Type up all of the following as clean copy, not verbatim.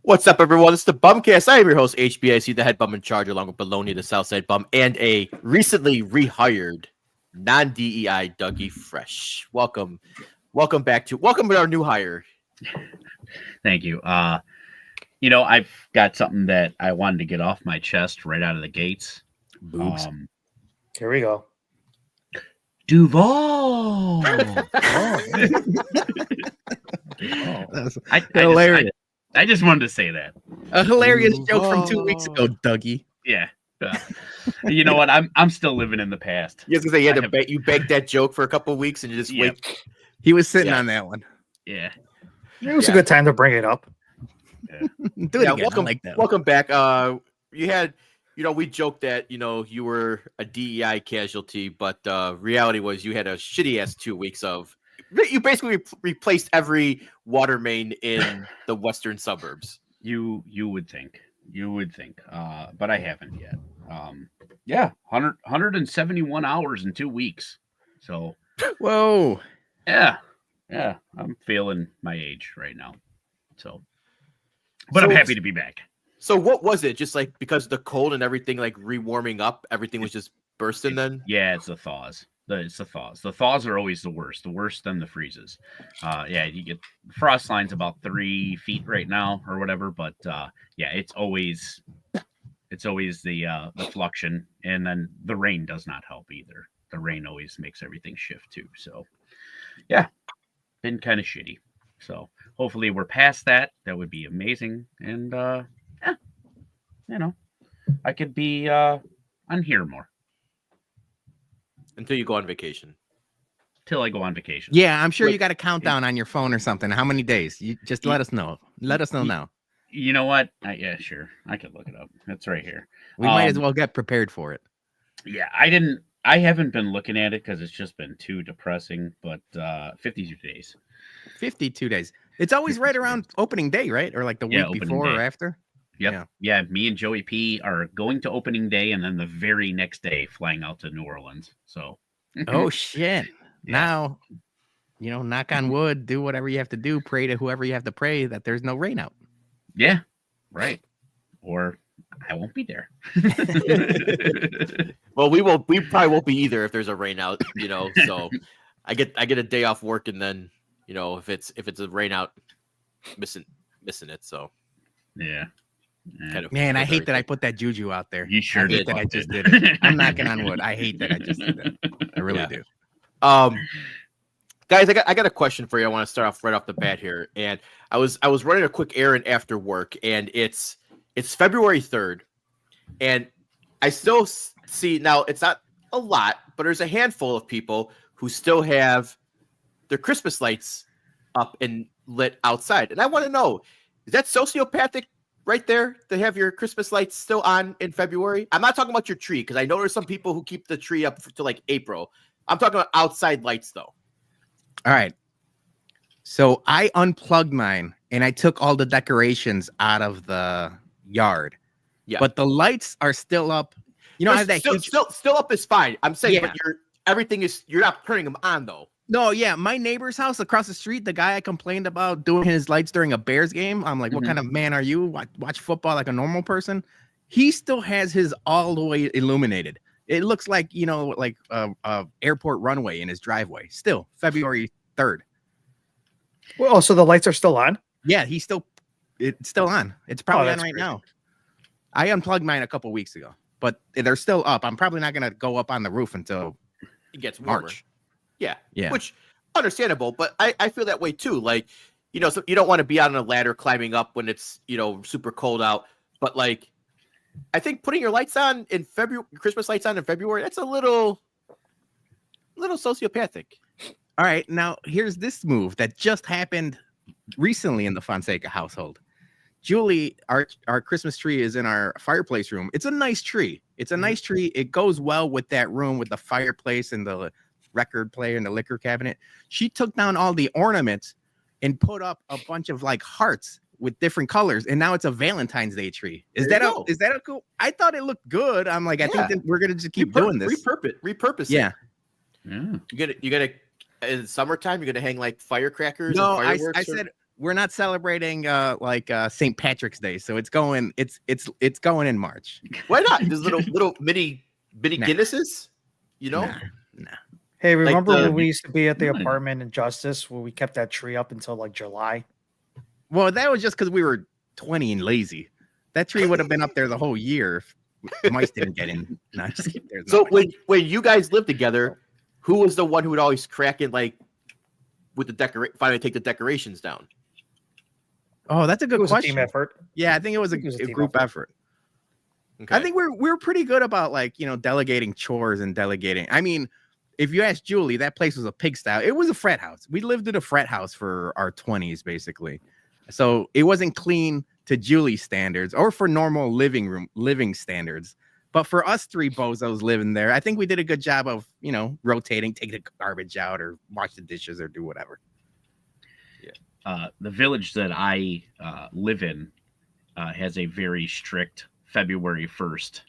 What's up, everyone? It's the BumCast. I am your host, HBIC, the head bum in charge, along with Baloney, the Southside bum, and a recently rehired non-DEI Dougie Fresh. Welcome back to our new hire. Thank you. I've got something that I wanted to get off my chest right out of the gates. Boobs. Here we go. Duval. Hilarious. I just wanted to say that. A hilarious joke from 2 weeks ago, Dougie. Yeah. You know what? I'm still living in the past. You have to say you begged that joke for a couple of weeks and you just wait. He was sitting on that one. Yeah. It was a good time to bring it up. Yeah. Do it again. Welcome back. We joked that, you were a DEI casualty, but reality was you had a shitty ass 2 weeks of. You basically replaced every water main in the western suburbs. You would think, but I haven't yet. 171 hours in 2 weeks. So, whoa, yeah, I'm feeling my age right now. So, but I'm happy to be back. So, what was it? Just like because of the cold and everything, like rewarming up, everything was just bursting. Then, yeah, it's the thaws. It's the thaws. The thaws are always the worst than the freezes. You get frost lines about 3 feet right now or whatever, but it's always the fluxion, and then the rain does not help either. The rain always makes everything shift too. So yeah, been kind of shitty. So hopefully we're past that. That would be amazing. And I could be on here more. Until you go on vacation. Till I go on vacation. Yeah, I'm sure you got a countdown on your phone or something. How many days? You just let us know. Let us know now. You know what? Yeah, sure. I could look it up. It's right here. We might as well get prepared for it. Yeah, I haven't been looking at it because it's just been too depressing, but 52 days. 52 days. It's always right around opening day, right? Or like the week before or after? Yep. Yeah, me and Joey P are going to opening day and then the very next day flying out to New Orleans. So oh shit. Yeah. Now, knock on wood, do whatever you have to do, pray to whoever you have to pray that there's no rain out. Yeah, right. Or I won't be there. Well, we probably won't be either if there's a rain out, so I get a day off work, and then if it's a rain out, missing it. So yeah. Man, I hate that I put that juju out there. You sure did. That I just did it. I'm knocking on wood. I hate that I just did it. I really do. Guys, I got a question for you. I want to start off right off the bat here. And I was running a quick errand after work, and it's February 3rd, and I still see now. It's not a lot, but there's a handful of people who still have their Christmas lights up and lit outside, and I want to know: is that sociopathic? Right there, to have your Christmas lights still on in February. I'm not talking about your tree because I know there's some people who keep the tree up to like April. I'm talking about outside lights though. All right. So I unplugged mine and I took all the decorations out of the yard. Yeah. But the lights are still up. I have that still up is fine. I'm saying, but you're not turning them on though. No, yeah, my neighbor's house across the street, the guy I complained about doing his lights during a Bears game, I'm like, what kind of man are you? Watch football like a normal person? He still has his all the way illuminated. It looks like, airport runway in his driveway. Still, February 3rd. Well, so the lights are still on? Yeah, it's still on. It's probably on right now. I unplugged mine a couple weeks ago, but they're still up. I'm probably not going to go up on the roof until it gets warmer. March. Yeah. Which understandable, but I feel that way too. Like, so you don't want to be out on a ladder climbing up when it's, super cold out. But like, I think putting your lights on in February, Christmas lights on in February, that's a little sociopathic. All right. Now here's this move that just happened recently in the Fonseca household. Julie, our Christmas tree is in our fireplace room. It's a nice tree. It goes well with that room with the fireplace and the record player and the liquor cabinet. She took down all the ornaments and put up a bunch of like hearts with different colors, and now it's a Valentine's Day tree. Is that a cool? I thought it looked good. I'm like, I think that we're gonna just keep doing this. Repurpose. Yeah. You gotta in summertime. You're gonna hang like firecrackers. No, and fireworks I said we're not celebrating like St. Patrick's Day, so it's going in March. Why not? There's little mini Nah. Guinnesses, you know? Nah. Hey, remember the- when we used to be at the apartment in Justice where we kept that tree up until like July? Well, that was just because we were 20 and lazy. That tree would have been up there the whole year if mice didn't get in. No, just kidding. There's So no when you guys lived together, who was the one who would always crack it like with the finally take the decorations down? Oh, that's a It good was a question. team effort. Yeah, I think it was a team group effort. Okay. I think we're pretty good about like, delegating chores and delegating. I mean, if you ask Julie, that place was a pigsty. It was a frat house. We lived in a frat house for our 20s, basically. So it wasn't clean to Julie's standards or for normal living standards. But for us three bozos living there, I think we did a good job of, rotating, take the garbage out or wash the dishes or do whatever. The village that I live in has a very strict February 1st.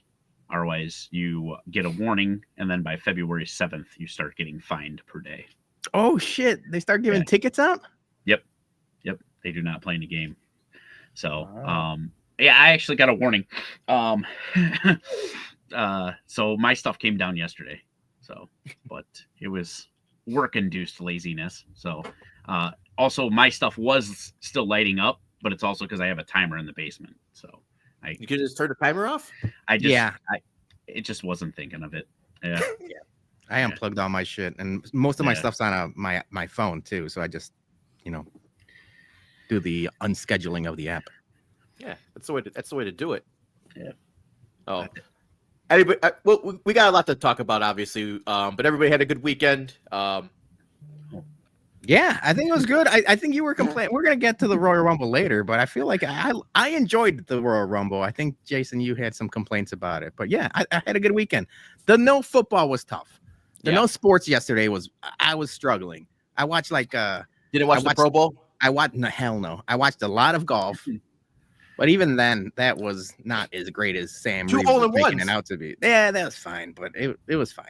Otherwise, you get a warning, and then by February 7th, you start getting fined per day. Oh, shit. They start giving tickets out? Yep. They do not play in the game. So, Wow. yeah, I actually got a warning. So my stuff came down yesterday. So, but it was work-induced laziness. So, also my stuff was still lighting up, but it's also because I have a timer in the basement. So You could just turn the timer off? It just wasn't thinking of it. Yeah. I unplugged all my shit, and most of my Yeah. stuff's on my phone too. So I just, do the unscheduling of the app. Yeah, that's the way to do it. Yeah. Oh, everybody, well, we got a lot to talk about, obviously. But everybody had a good weekend. Yeah, I think it was good. I think you were complaining. We're gonna get to the Royal Rumble later, but I feel like I enjoyed the Royal Rumble. I think Jason, you had some complaints about it, but yeah, I had a good weekend. The no football was tough. The no sports yesterday I was struggling. I watched Didn't watch the Pro Bowl? Hell no. I watched a lot of golf, but even then, that was not as great as Sam Two Reeves was hole-in-ones. making it out to be. Yeah, that was fine, but it was fine.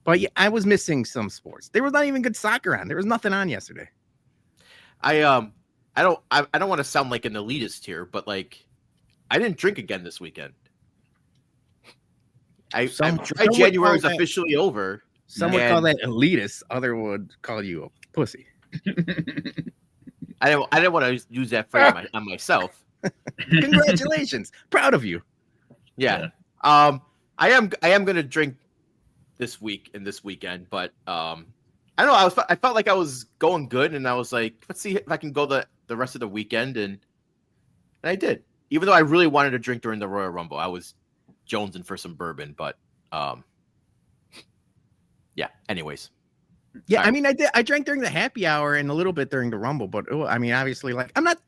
But yeah, I was missing some sports. There was not even good soccer on. There was nothing on yesterday. I don't want to sound like an elitist here, but like I didn't drink again this weekend. Some dry would January is call that- officially over. Some would call that elitist. Other would call you a pussy. I didn't want to use that phrase on myself. Congratulations. Proud of you. Yeah. I am gonna drink this week and this weekend, but I don't know. I felt like I was going good, and I was like, let's see if I can go the rest of the weekend, and I did. Even though I really wanted to drink during the Royal Rumble, I was jonesing for some bourbon, but yeah. Anyways. Yeah, Sorry. I mean, I drank during the happy hour and a little bit during the Rumble, but I mean, obviously, like I'm not,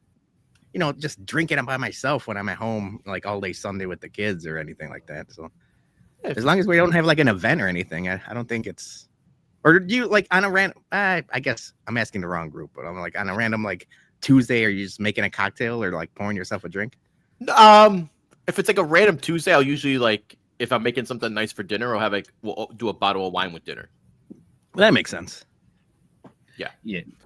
just drinking it by myself when I'm at home, like all day Sunday with the kids or anything like that. So as long as we don't have like an event or anything, I don't think it's. Or do you like on a random? I guess I'm asking the wrong group, but I'm like on a random like Tuesday, are you just making a cocktail or like pouring yourself a drink? If it's like a random Tuesday, I'll usually like if I'm making something nice for dinner, we'll do a bottle of wine with dinner. Well, that makes sense. Yeah.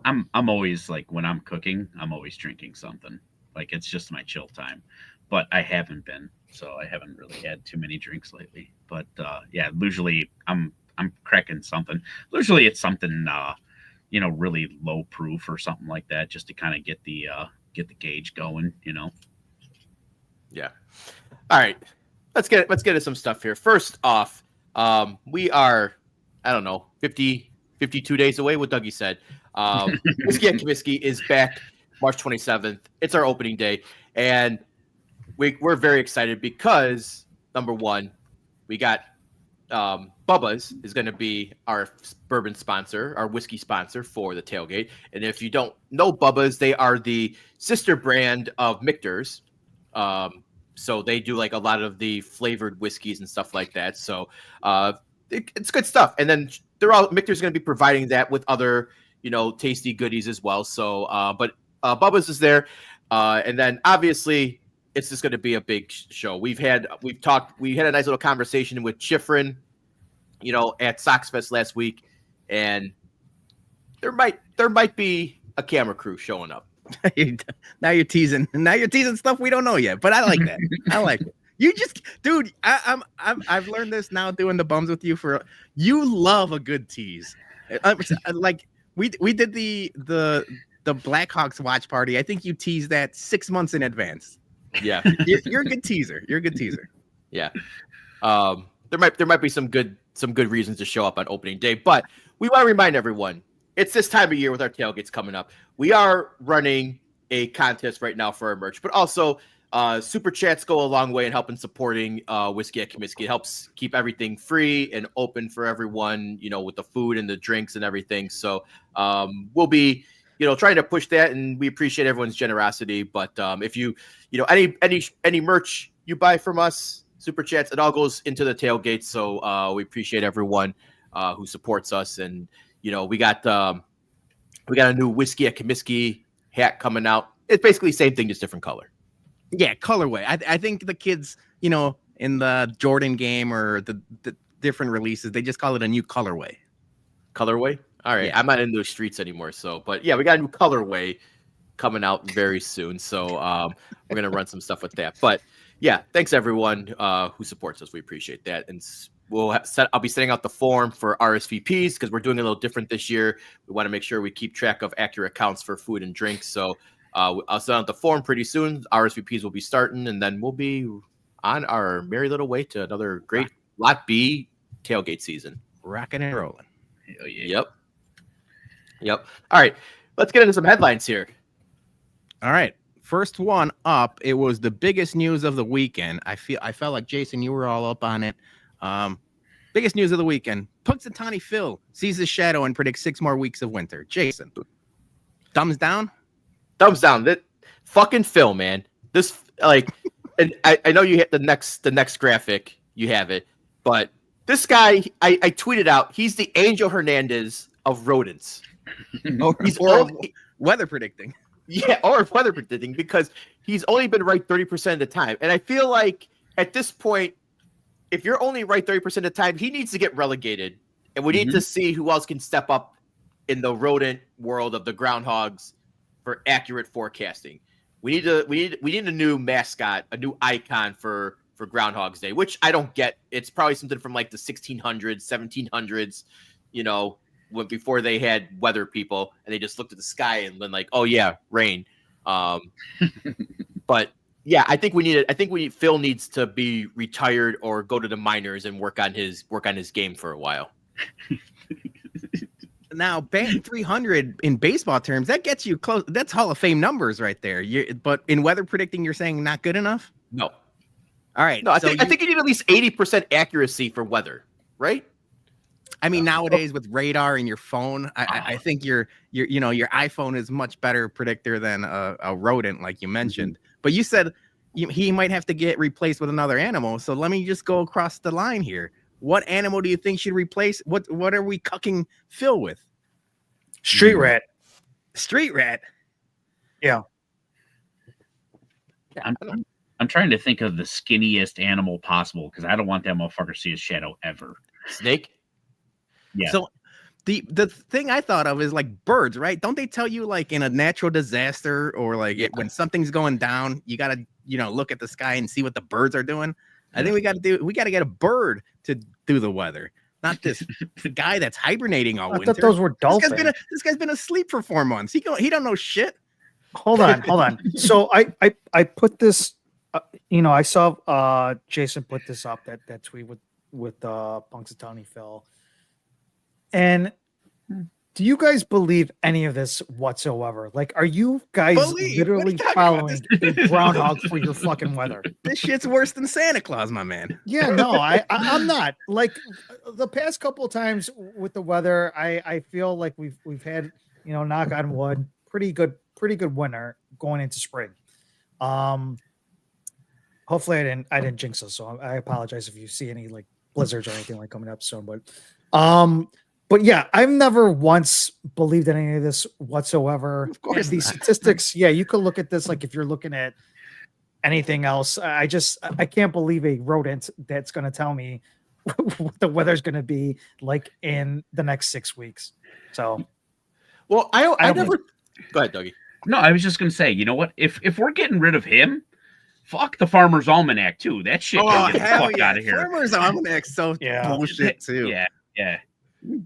I'm always like when I'm cooking, I'm always drinking something. Like it's just my chill time. But I haven't been, so I haven't really had too many drinks lately. But yeah, usually I'm cracking something. Usually it's something really low proof or something like that, just to kind of get the gauge going, Yeah. All right. Let's get into some stuff here. First off, we are, I don't know, 52 days away, what Dougie said. Whiskey at Comiskey is back March 27th. It's our opening day. And we're very excited because, number one, we got Bubba's is going to be our bourbon sponsor, our whiskey sponsor for the tailgate. And if you don't know Bubba's, they are the sister brand of Michter's. So they do like a lot of the flavored whiskeys and stuff like that. So it's good stuff. And then Michter's going to be providing that with other, tasty goodies as well. So, but Bubba's is there. And then obviously it's just going to be a big show. We had a nice little conversation with Schifrin, at Soxfest last week. And there might be a camera crew showing up. Now you're teasing. Now you're teasing stuff we don't know yet. But I like that. I like it. You just, dude. I've learned this now doing the bums with you. You love a good tease. Like we did the Blackhawks watch party. I think you teased that 6 months in advance. Yeah, you're a good teaser. You're a good teaser. Yeah. There might be some good reasons to show up on opening day, but we want to remind everyone it's this time of year with our tailgates coming up. We are running a contest right now for our merch, but also super chats go a long way in helping supporting Whiskey at Comiskey. It helps keep everything free and open for everyone, with the food and the drinks and everything. So we'll be trying to push that, and we appreciate everyone's generosity. But if you any merch you buy from us, super chats, it all goes into the tailgate. So we appreciate everyone who supports us, and we got a new Whiskey at Comiskey hat coming out. It's basically the same thing, just different color. Yeah, colorway. I think the kids, in the Jordan game or the different releases, they just call it a new colorway. Colorway? All right. Yeah. I'm not in those streets anymore. So, but yeah, we got a new colorway coming out very soon. So we're going to run some stuff with that. But yeah, thanks everyone who supports us. We appreciate that. And I'll be setting out the form for RSVPs because we're doing a little different this year. We want to make sure we keep track of accurate counts for food and drinks. So I'll send out the form pretty soon. RSVPs will be starting, and then we'll be on our merry little way to another great Lot B tailgate season. Rocking and rolling. Hell yeah. Yep. All right, let's get into some headlines here. All right. First one up, it was the biggest news of the weekend. I felt like, Jason, you were all up on it. Biggest news of the weekend. Punxsutawney Phil sees his shadow and predicts 6 more weeks of winter. Jason, thumbs down? Thumbs down. That fucking Phil, man. This and I know you hit the next graphic. You have it, but this guy, I tweeted out. He's the Angel Hernandez of rodents. He's weather predicting. Yeah, or weather predicting, because he's only been right 30% of the time, and I feel like at this point, if you're only right 30% of the time, he needs to get relegated, and we need to see who else can step up in the rodent world of the groundhogs for accurate forecasting. We need a new mascot, a new icon for Groundhog's Day, which I don't get. It's probably something from like the 1600s, 1700s, when before they had weather people and they just looked at the sky and then like, oh yeah, rain. But yeah, I think Phil needs to be retired or go to the minors and work on his game for a while. Now, batting 300 in baseball terms, that gets you close. That's Hall of Fame numbers right there. But in weather predicting, you're saying not good enough? No. All right. No, I think you need at least 80% accuracy for weather, right? I mean, nowadays with radar in your phone, I think your iPhone is much better predictor than a rodent, like you mentioned. But you said he might have to get replaced with another animal. So let me just go across the line here. What animal do you think should replace? What are we cucking Phil with? Street rat. Street rat. Yeah. I'm trying to think of the skinniest animal possible because I don't want that motherfucker to see his shadow ever. Snake. Yeah. So the thing I thought of is like birds, right? Don't they tell you like in a natural disaster or like when something's going down, you got to, look at the sky and see what the birds are doing? I think we got to get a bird to do the weather, not this guy that's hibernating all winter. I thought those were dolphins. This guy's been asleep for 4 months. He don't know shit. Hold on. So I put this, I saw Jason put this up, that tweet with Punxsutawney Phil. And do you guys believe any of this whatsoever? Like, are you guys literally following a groundhog for your fucking weather? This shit's worse than Santa Claus, my man. Yeah, no, I'm not. Like the past couple of times with the weather, I feel like we've had, knock on wood, pretty good winter going into spring. Hopefully I didn't jinx us, so I apologize if you see any like blizzards or anything like coming up soon. But yeah, I've never once believed in any of this whatsoever. Of course, these statistics, yeah, you could look at this like if you're looking at anything else. I can't believe a rodent that's going to tell me what the weather's going to be like in the next 6 weeks. So, well, I never. Go ahead, Dougie. No, I was just gonna say, you know what? If we're getting rid of him, fuck the Farmer's Almanac too. That shit can get the fuck out of here. Farmer's Almanac, so bullshit too. Yeah.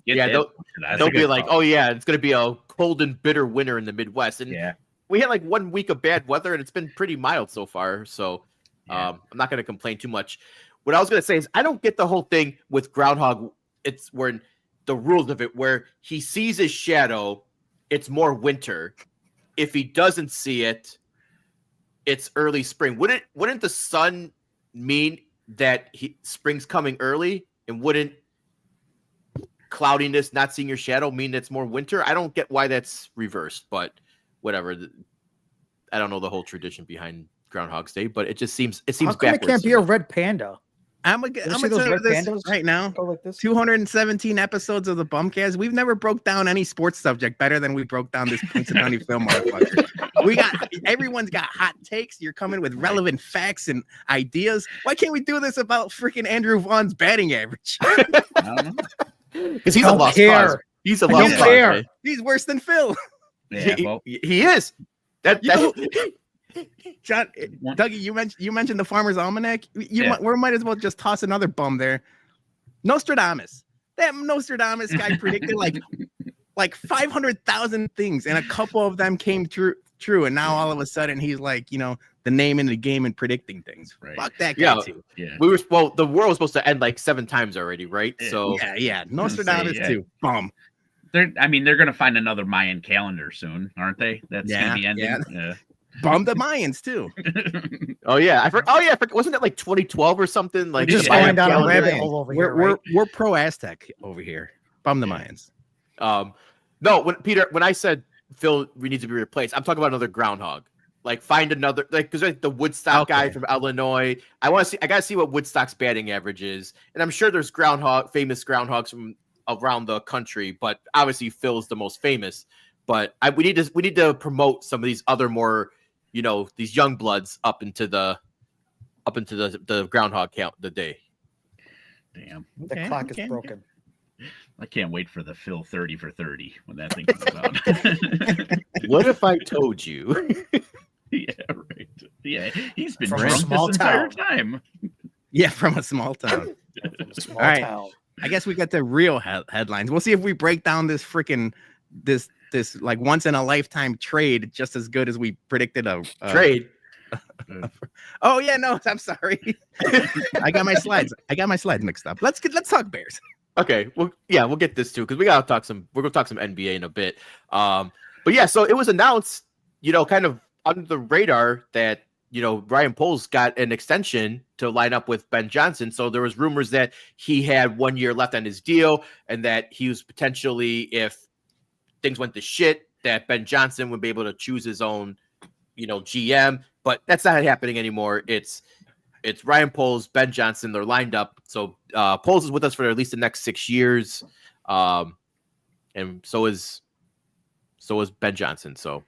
They'll be like, oh yeah, it's gonna be a cold and bitter winter in the Midwest, and we had like 1 week of bad weather, and it's been pretty mild so far. So I'm not gonna complain too much. What I was gonna say is I don't get the whole thing with groundhog. It's where the rules of it, where he sees his shadow, it's more winter. If he doesn't see it, it's early spring. Wouldn't the sun mean that spring's coming early, and wouldn't cloudiness, not seeing your shadow, mean it's more winter? I don't get why that's reversed, but whatever. I don't know the whole tradition behind Groundhog's Day, but it seems How come backwards. it can't be a red panda? I'm gonna tell you this right now. Like this? 217 episodes of the BumCast. We've never broke down any sports subject better than we broke down this Punxsutawney film, motherfucker. Everyone's got hot takes. You're coming with relevant facts and ideas. Why can't we do this about freaking Andrew Vaughn's batting average? I don't know. Because he's a lost cause. He's a lost cause. Right? He's worse than Phil. Yeah, he is. John, Dougie, you mentioned the Farmer's Almanac. We might as well just toss another bum there. Nostradamus. That Nostradamus guy predicted like 500,000 things, and a couple of them came true. And now all of a sudden he's like, the name in the game and predicting things. Right. Fuck that guy too. Yeah. The world was supposed to end like 7 times already, right? So yeah. Nostradamus too. Bum. They're gonna find another Mayan calendar soon, aren't they? That's gonna be ending. Yeah. Bum the Mayans too. I forgot. Wasn't it like 2012 or something? Like just going down a rabbit hole over here. We're pro Aztec over here. Bum the Mayans. No, when I said Phil, we need to be replaced, I'm talking about another groundhog. Like find another, like, because the Woodstock guy from Illinois. I gotta see what Woodstock's batting average is, and I'm sure there's famous groundhogs from around the country, but obviously Phil's the most famous. But we need to promote some of these other more, these young bloods up into the groundhog count the day. Damn, the clock is broken. I can't wait for the Phil 30 for 30 when that thing comes out. What if I told you? Yeah, right. Yeah, he's been from drunk a small this town. entire time. Yeah, from a small town. All right. I guess we got the real headlines. We'll see if we break down this freaking this like once in a lifetime trade just as good as we predicted a trade. Oh yeah, no, I'm sorry. I got my slides mixed up. Let's talk Bears. Okay, well, yeah, we'll get this too because we're gonna talk some NBA in a bit. But yeah, so it was announced, kind of under the radar that Ryan Poles got an extension to line up with Ben Johnson. So there was rumors that he had 1 year left on his deal, and that he was potentially, if things went to shit, that Ben Johnson would be able to choose his own, GM. But that's not happening anymore. It's Ryan Poles, Ben Johnson. They're lined up. So Poles is with us for at least the next 6 years, and so is Ben Johnson. So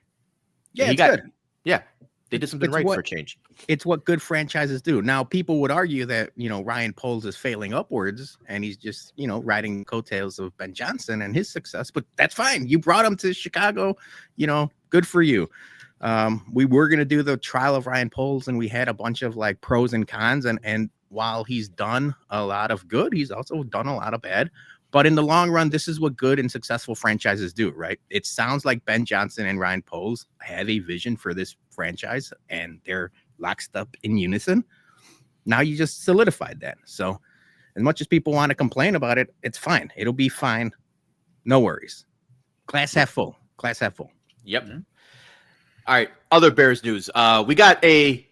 yeah, good. Yeah, they did something right for a change. It's what good franchises do. Now, people would argue that Ryan Poles is failing upwards, and he's just riding the coattails of Ben Johnson and his success. But that's fine. You brought him to Chicago. Good for you. We were going to do the trial of Ryan Poles, and we had a bunch of like pros and cons. And while he's done a lot of good, he's also done a lot of bad. But in the long run, this is what good and successful franchises do, right? It sounds like Ben Johnson and Ryan Poles have a vision for this franchise, and they're locked up in unison. Now you just solidified that. So as much as people want to complain about it, it's fine. It'll be fine. No worries. Glass half full. Glass half full. Yep. Mm-hmm. All right, other Bears news. We got a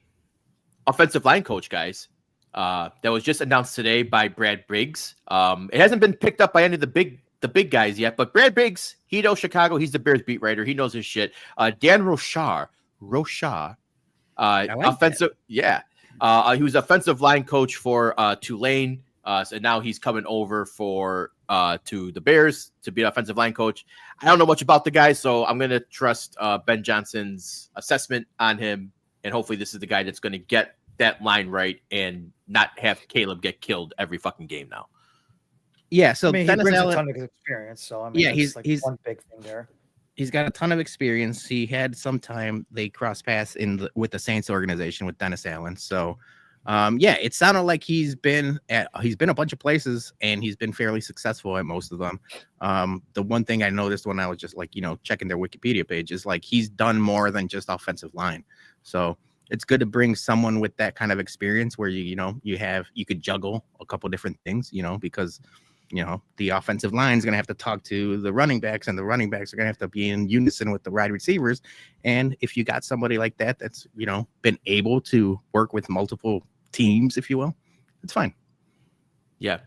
offensive line coach, guys, that was just announced today by Brad Briggs. It hasn't been picked up by any of the big guys yet, but Brad Briggs, he knows Chicago. He's the Bears beat writer. He knows his shit. Dan Rochar, offensive, he was offensive line coach for Tulane. So now he's coming over to the Bears to be an offensive line coach. I don't know much about the guy, so I'm going to trust Ben Johnson's assessment on him, and hopefully this is the guy that's going to get that line right and not have Caleb get killed every fucking game now. Yeah, so he brings a ton of experience. So he's one big thing there. He's got a ton of experience. He had some time they crossed paths with the Saints organization with Dennis Allen. So, yeah, it sounded like he's been a bunch of places and he's been fairly successful at most of them. The one thing I noticed when I was just like, checking their Wikipedia page is like he's done more than just offensive line. So it's good to bring someone with that kind of experience where you could juggle a couple different things, because the offensive line is going to have to talk to the running backs, and the running backs are going to have to be in unison with the wide receivers. And if you got somebody like that, that's, been able to work with multiple teams, if you will, it's fine. Yeah.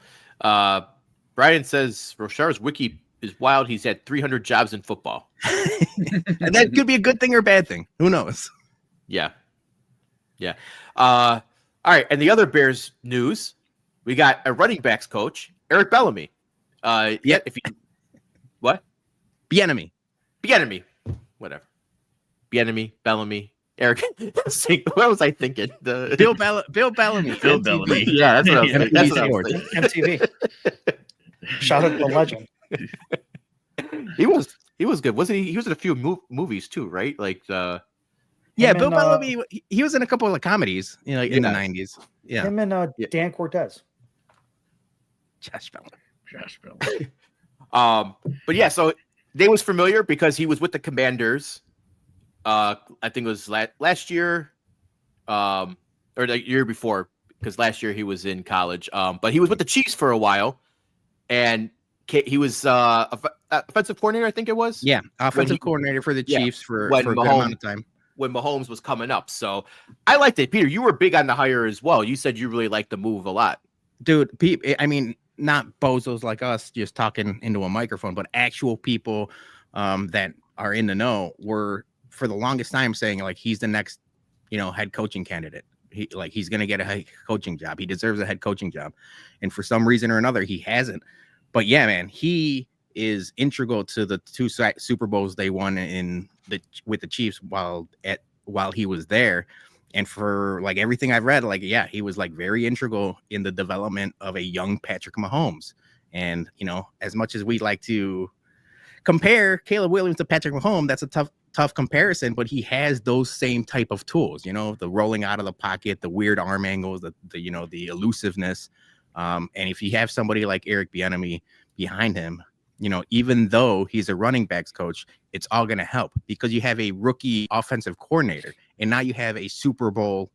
Brian says Rochar's wiki is wild. He's had 300 jobs in football. And that could be a good thing or a bad thing. Who knows? Yeah. Yeah. All right. And the other Bears news, we got a running backs coach, Eric Bieniemy. Yep. What? Bieniemy. Whatever. Bieniemy. Eric. What was I thinking? Bill Bellamy. Bill Bellamy. Yeah, that's what I was thinking. That's what I was Sports. thinking. MTV. Shout out to the legend. He was good, wasn't he? He was in a few movies too, right? Like Yeah, Him Bill and, Bellamy. He was in a couple of comedies, in the 90s. Yeah. Him and Dan Cortez. Josh Bellamy. But yeah, so they was familiar because he was with the Commanders. I think it was last year, or the year before, because last year he was in college. But he was with the Chiefs for a while, and he was offensive coordinator, I think it was. Yeah, offensive coordinator for the Chiefs for a good amount of time when Mahomes was coming up. So I liked it. Peter, you were big on the hire as well. You said you really liked the move a lot. Dude, I mean, not bozos like us just talking into a microphone, but actual people that are in the know were for the longest time saying like he's the next, head coaching candidate. He's going to get a head coaching job. He deserves a head coaching job. And for some reason or another, he hasn't. But yeah, man, he is integral to the 2 Super Bowls they won with the Chiefs while he was there. And for like everything I've read, like, yeah, he was like very integral in the development of a young Patrick Mahomes. And, as much as we'd like to compare Caleb Williams to Patrick Mahomes, that's a tough comparison, but he has those same type of tools, the rolling out of the pocket, the weird arm angles, the elusiveness. And if you have somebody like Eric Bieniemy behind him, even though he's a running backs coach, it's all going to help because you have a rookie offensive coordinator and now you have a Super Bowl,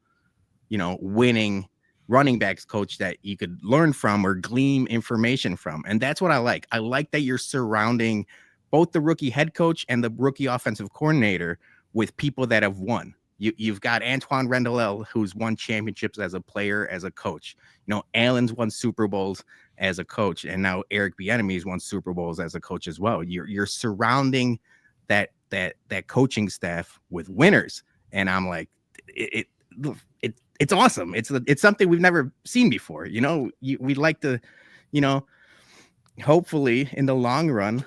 winning running backs coach that you could learn from or glean information from. And that's what I like. I like that you're surrounding both the rookie head coach and the rookie offensive coordinator with people that have won. You've got Antoine Randall, who's won championships as a player, as a coach. Allen's won Super Bowls as a coach, and now Eric Bieniemy's won Super Bowls as a coach as well. You're surrounding that coaching staff with winners, and I'm like, it's awesome. It's something we've never seen before. We'd like to, hopefully in the long run,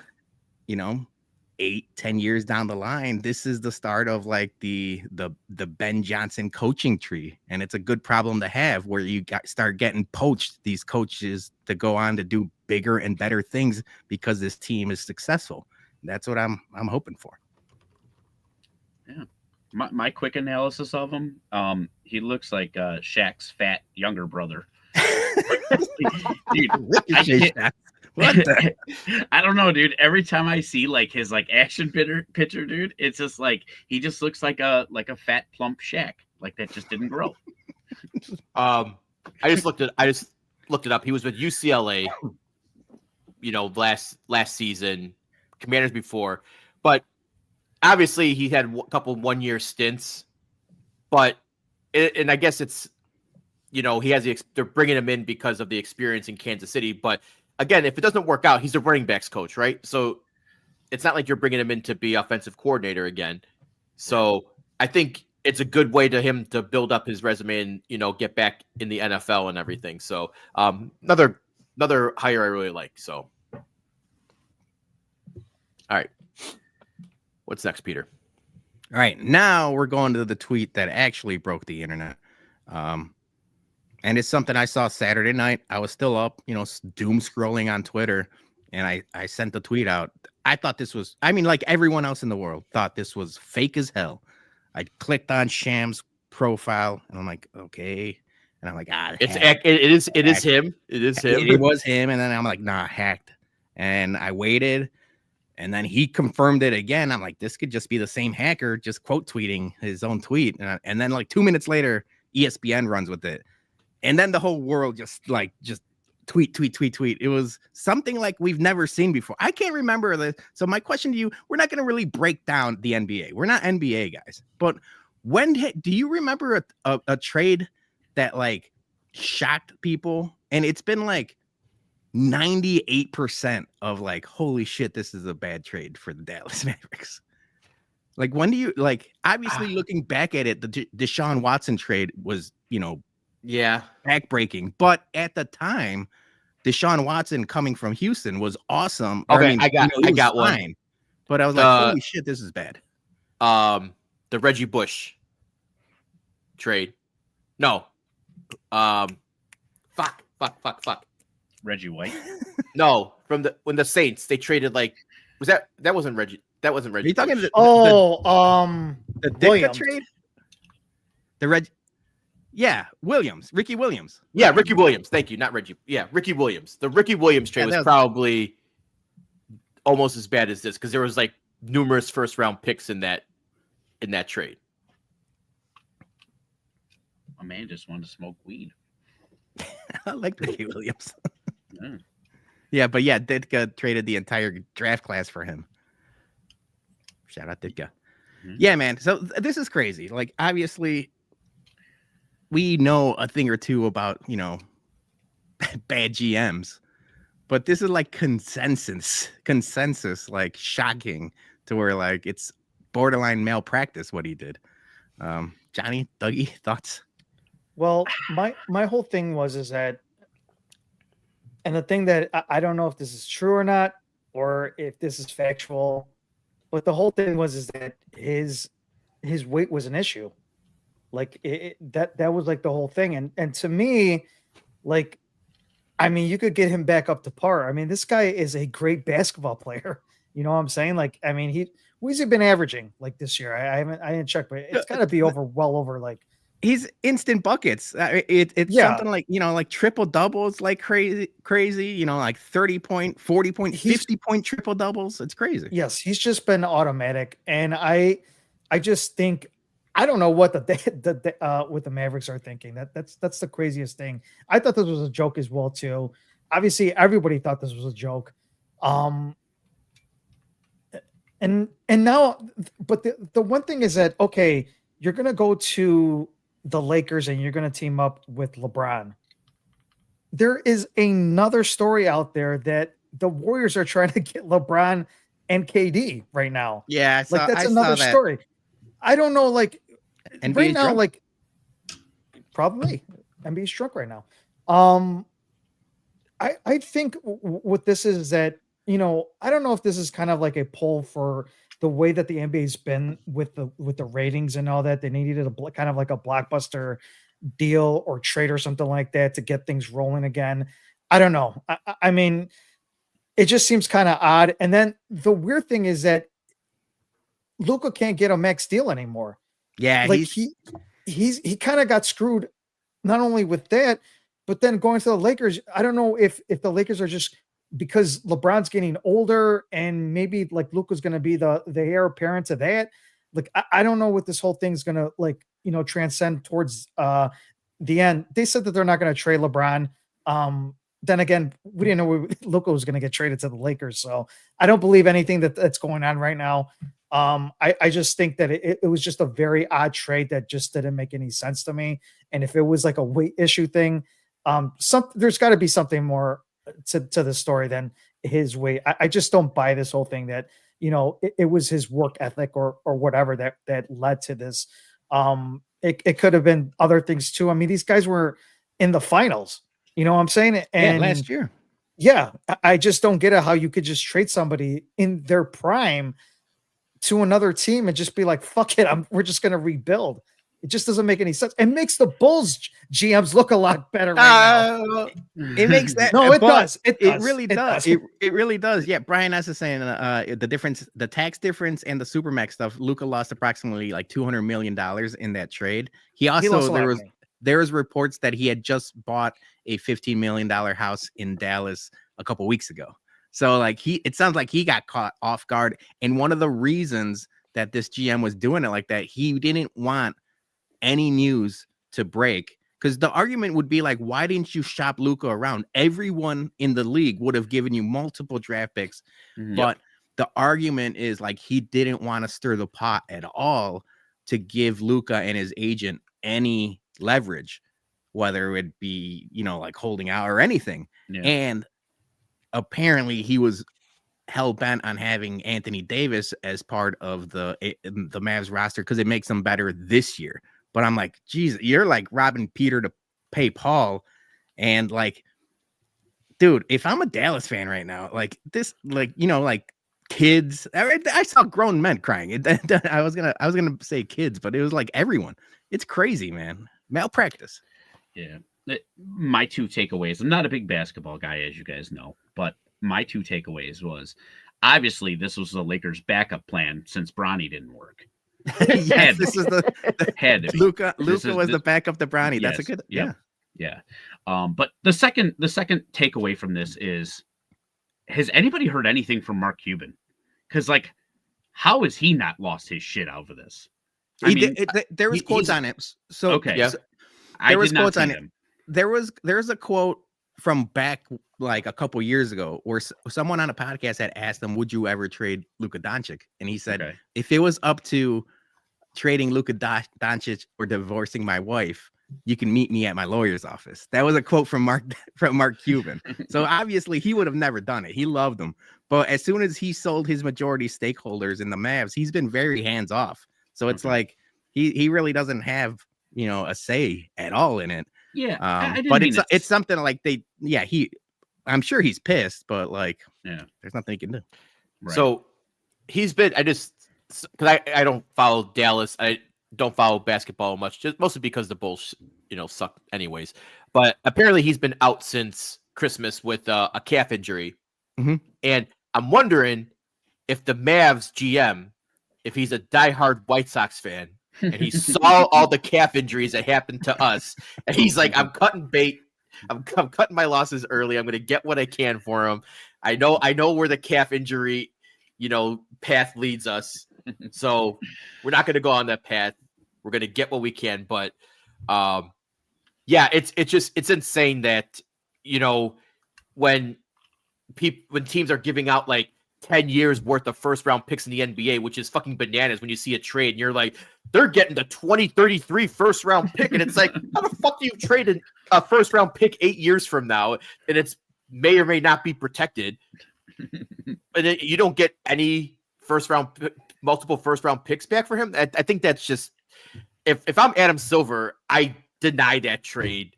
8-10 years down the line, this is the start of like the Ben Johnson coaching tree. And it's a good problem to have where you start getting poached these coaches to go on to do bigger and better things because this team is successful. That's what I'm hoping for. Yeah. My quick analysis of him, he looks like Shaq's fat younger brother. Dude, I don't know, dude. Every time I see like his like action picture, dude, it's just like he just looks like a fat plump Shaq, like that just didn't grow. I just looked it up. He was with UCLA, last season, Commanders before, but obviously he had a couple 1-year stints. But and I guess it's he has they're bringing him in because of the experience in Kansas City, but again, if it doesn't work out, he's a running backs coach, right? So it's not like you're bringing him in to be offensive coordinator again. So I think it's a good way to him to build up his resume and, get back in the NFL and everything. So another hire I really like. So, all right. What's next, Peter? All right. Now we're going to the tweet that actually broke the internet. And it's something I saw Saturday night. I was still up, doom scrolling on Twitter, and I sent the tweet out. I thought this was, I mean, like everyone else in the world thought this was fake as hell. I clicked on Sham's profile and I'm like, okay. And I'm like, it is him. It is him. It was him. And then I'm like, nah, hacked. And I waited. And then he confirmed it again. I'm like, this could just be the same hacker just quote tweeting his own tweet. And then like 2 minutes later, ESPN runs with it. And then the whole world just tweet. It was something like we've never seen before. I can't remember this. So my question to you, we're not going to really break down the NBA. We're not NBA guys. But do you remember a trade that like shocked people? And it's been like 98% of like, holy shit, this is a bad trade for the Dallas Mavericks. Like, when do you like, obviously looking back at it, the Deshaun Watson trade was, backbreaking. But at the time, Deshaun Watson coming from Houston was awesome. Okay, I got one. But I was like, holy shit, this is bad. The Reggie Bush trade. No. Fuck. Reggie White. No, when the Saints they traded like that wasn't Reggie. That wasn't Reggie. Are you talking Bush. The Ditka trade? Williams, Ricky Williams. Yeah, Ricky Williams. Thank you, not Reggie. Yeah, Ricky Williams. The Ricky Williams trade was probably almost as bad as this because there was like numerous first round picks in that trade. My man just wanted to smoke weed. I like Ricky Williams. Ditka traded the entire draft class for him. Shout out Ditka. Mm-hmm. Yeah, man. So this is crazy. Like, obviously, we know a thing or two about, bad GMs, but this is like consensus, like shocking to where like it's borderline malpractice what he did. Johnny, Dougie, thoughts? Well, my whole thing is that, and the thing that I don't know if this is true or not, or if this is factual, but the whole thing is that his weight was an issue. Like that was like the whole thing. And to me, like, I mean, you could get him back up to par. I mean, this guy is a great basketball player. You know what I'm saying? Like, I mean, what's he been averaging like this year? I didn't check, but it's got to be well over like. He's instant buckets. It's something like, like triple doubles, like crazy, like 30 point, 40 point, 50 point triple doubles. It's crazy. Yes. He's just been automatic. And I just think, I don't know what what the Mavericks are thinking. That's the craziest thing. I thought this was a joke as well too. Obviously everybody thought this was a joke. And now, but the one thing is that, okay, you're going to go to the Lakers and you're going to team up with LeBron. There is another story out there that the Warriors are trying to get LeBron and KD right now. Yeah. That's another story. I don't know. Like NBA right now, drunk? like probably NBA's drunk right now. I think what this is that, I don't know if this is kind of like a pull for the way that the NBA's been with the ratings and all that. They needed a kind of like a blockbuster deal or trade or something like that to get things rolling again. I don't know. I mean, it just seems kind of odd. And then the weird thing is that Luka can't get a max deal anymore. Yeah, like he kind of got screwed, not only with that, but then going to the Lakers. I don't know if the Lakers are just because LeBron's getting older and maybe like Luka's going to be the heir apparent to that. Like, I don't know what this whole thing's going to like, transcend towards the end. They said that they're not going to trade LeBron. Then again, we didn't know Luka was going to get traded to the Lakers. So I don't believe anything that's going on right now. I just think that it was just a very odd trade that just didn't make any sense to me. And if it was like a weight issue thing, there's got to be something more to the story than his weight. I just don't buy this whole thing that, it was his work ethic or whatever that led to this. It could have been other things too. I mean, these guys were in the finals, you know what I'm saying? And last year. Yeah. I just don't get it how you could just trade somebody in their prime to another team and just be like, fuck it. We're just going to rebuild. It just doesn't make any sense. It makes the Bulls GMs look a lot better right now. It makes that. No, it but does. It does. really It does. does. It really does. Yeah, Brian S is saying the difference, the tax difference, and the Supermax stuff. Luka lost approximately like $200 million in that trade. He lost a also lot of money. there was reports that he had just bought a $15 million house in Dallas a couple weeks ago. So like it sounds like he got caught off guard. And one of the reasons that this GM was doing it like that, he didn't want any news to break, because the argument would be like, why didn't you shop Luka around? Everyone in the league would have given you multiple draft picks. But the argument is like he didn't want to stir the pot at all to give Luka and his agent any leverage, whether it be, like holding out or anything. And apparently he was hell bent on having Anthony Davis as part of the Mavs roster because it makes them better this year. But I'm like, geez, you're like robbing Peter to pay Paul. And like, dude, if I'm a Dallas fan right now, like this, like, like kids, I saw grown men crying. I was gonna say kids, but it was like everyone. It's crazy, man. Malpractice. Yeah. My two takeaways. I'm not a big basketball guy, as you guys know, but my two takeaways was obviously this was the Lakers' backup plan since Bronny didn't work. Yes, this is the head. Luka was the backup to Bronny. Yes, That's a good yeah. But the second takeaway from this is, has anybody heard anything from Mark Cuban? Because like, how has he not lost his shit over this? There was quotes on it. So okay, yeah. There was quotes on it. There's a quote from back like a couple years ago where someone on a podcast had asked him, would you ever trade Luka Doncic? And he said, if it was up to trading Luka Doncic or divorcing my wife, you can meet me at my lawyer's office. That was a quote from Mark Cuban. So obviously he would have never done it. He loved them. But as soon as he sold his majority stakeholders in the Mavs, he's been very hands off. So it's like he really doesn't have, a say at all in it. Yeah. But it's something like I'm sure he's pissed, but like, there's nothing he can do. Right. So he's been, because I don't follow Dallas. I don't follow basketball much, just mostly because the Bulls, suck anyways. But apparently he's been out since Christmas with a calf injury. Mm-hmm. And I'm wondering if the Mavs GM, if he's a diehard White Sox fan, and he saw all the calf injuries that happened to us, and he's like, I'm cutting bait. I'm cutting my losses early. I'm going to get what I can for him. I know where the calf injury, path leads us. So we're not going to go on that path. We're going to get what we can. But it's insane that, when teams are giving out like 10 years worth of first round picks in the NBA, which is fucking bananas when you see a trade and you're like, they're getting the 2033 first round pick. And it's like, how the fuck do you trade a first round pick 8 years from now? And it's may or may not be protected. And you don't get any multiple first round picks back for him. I think that's just, if I'm Adam Silver, I deny that trade,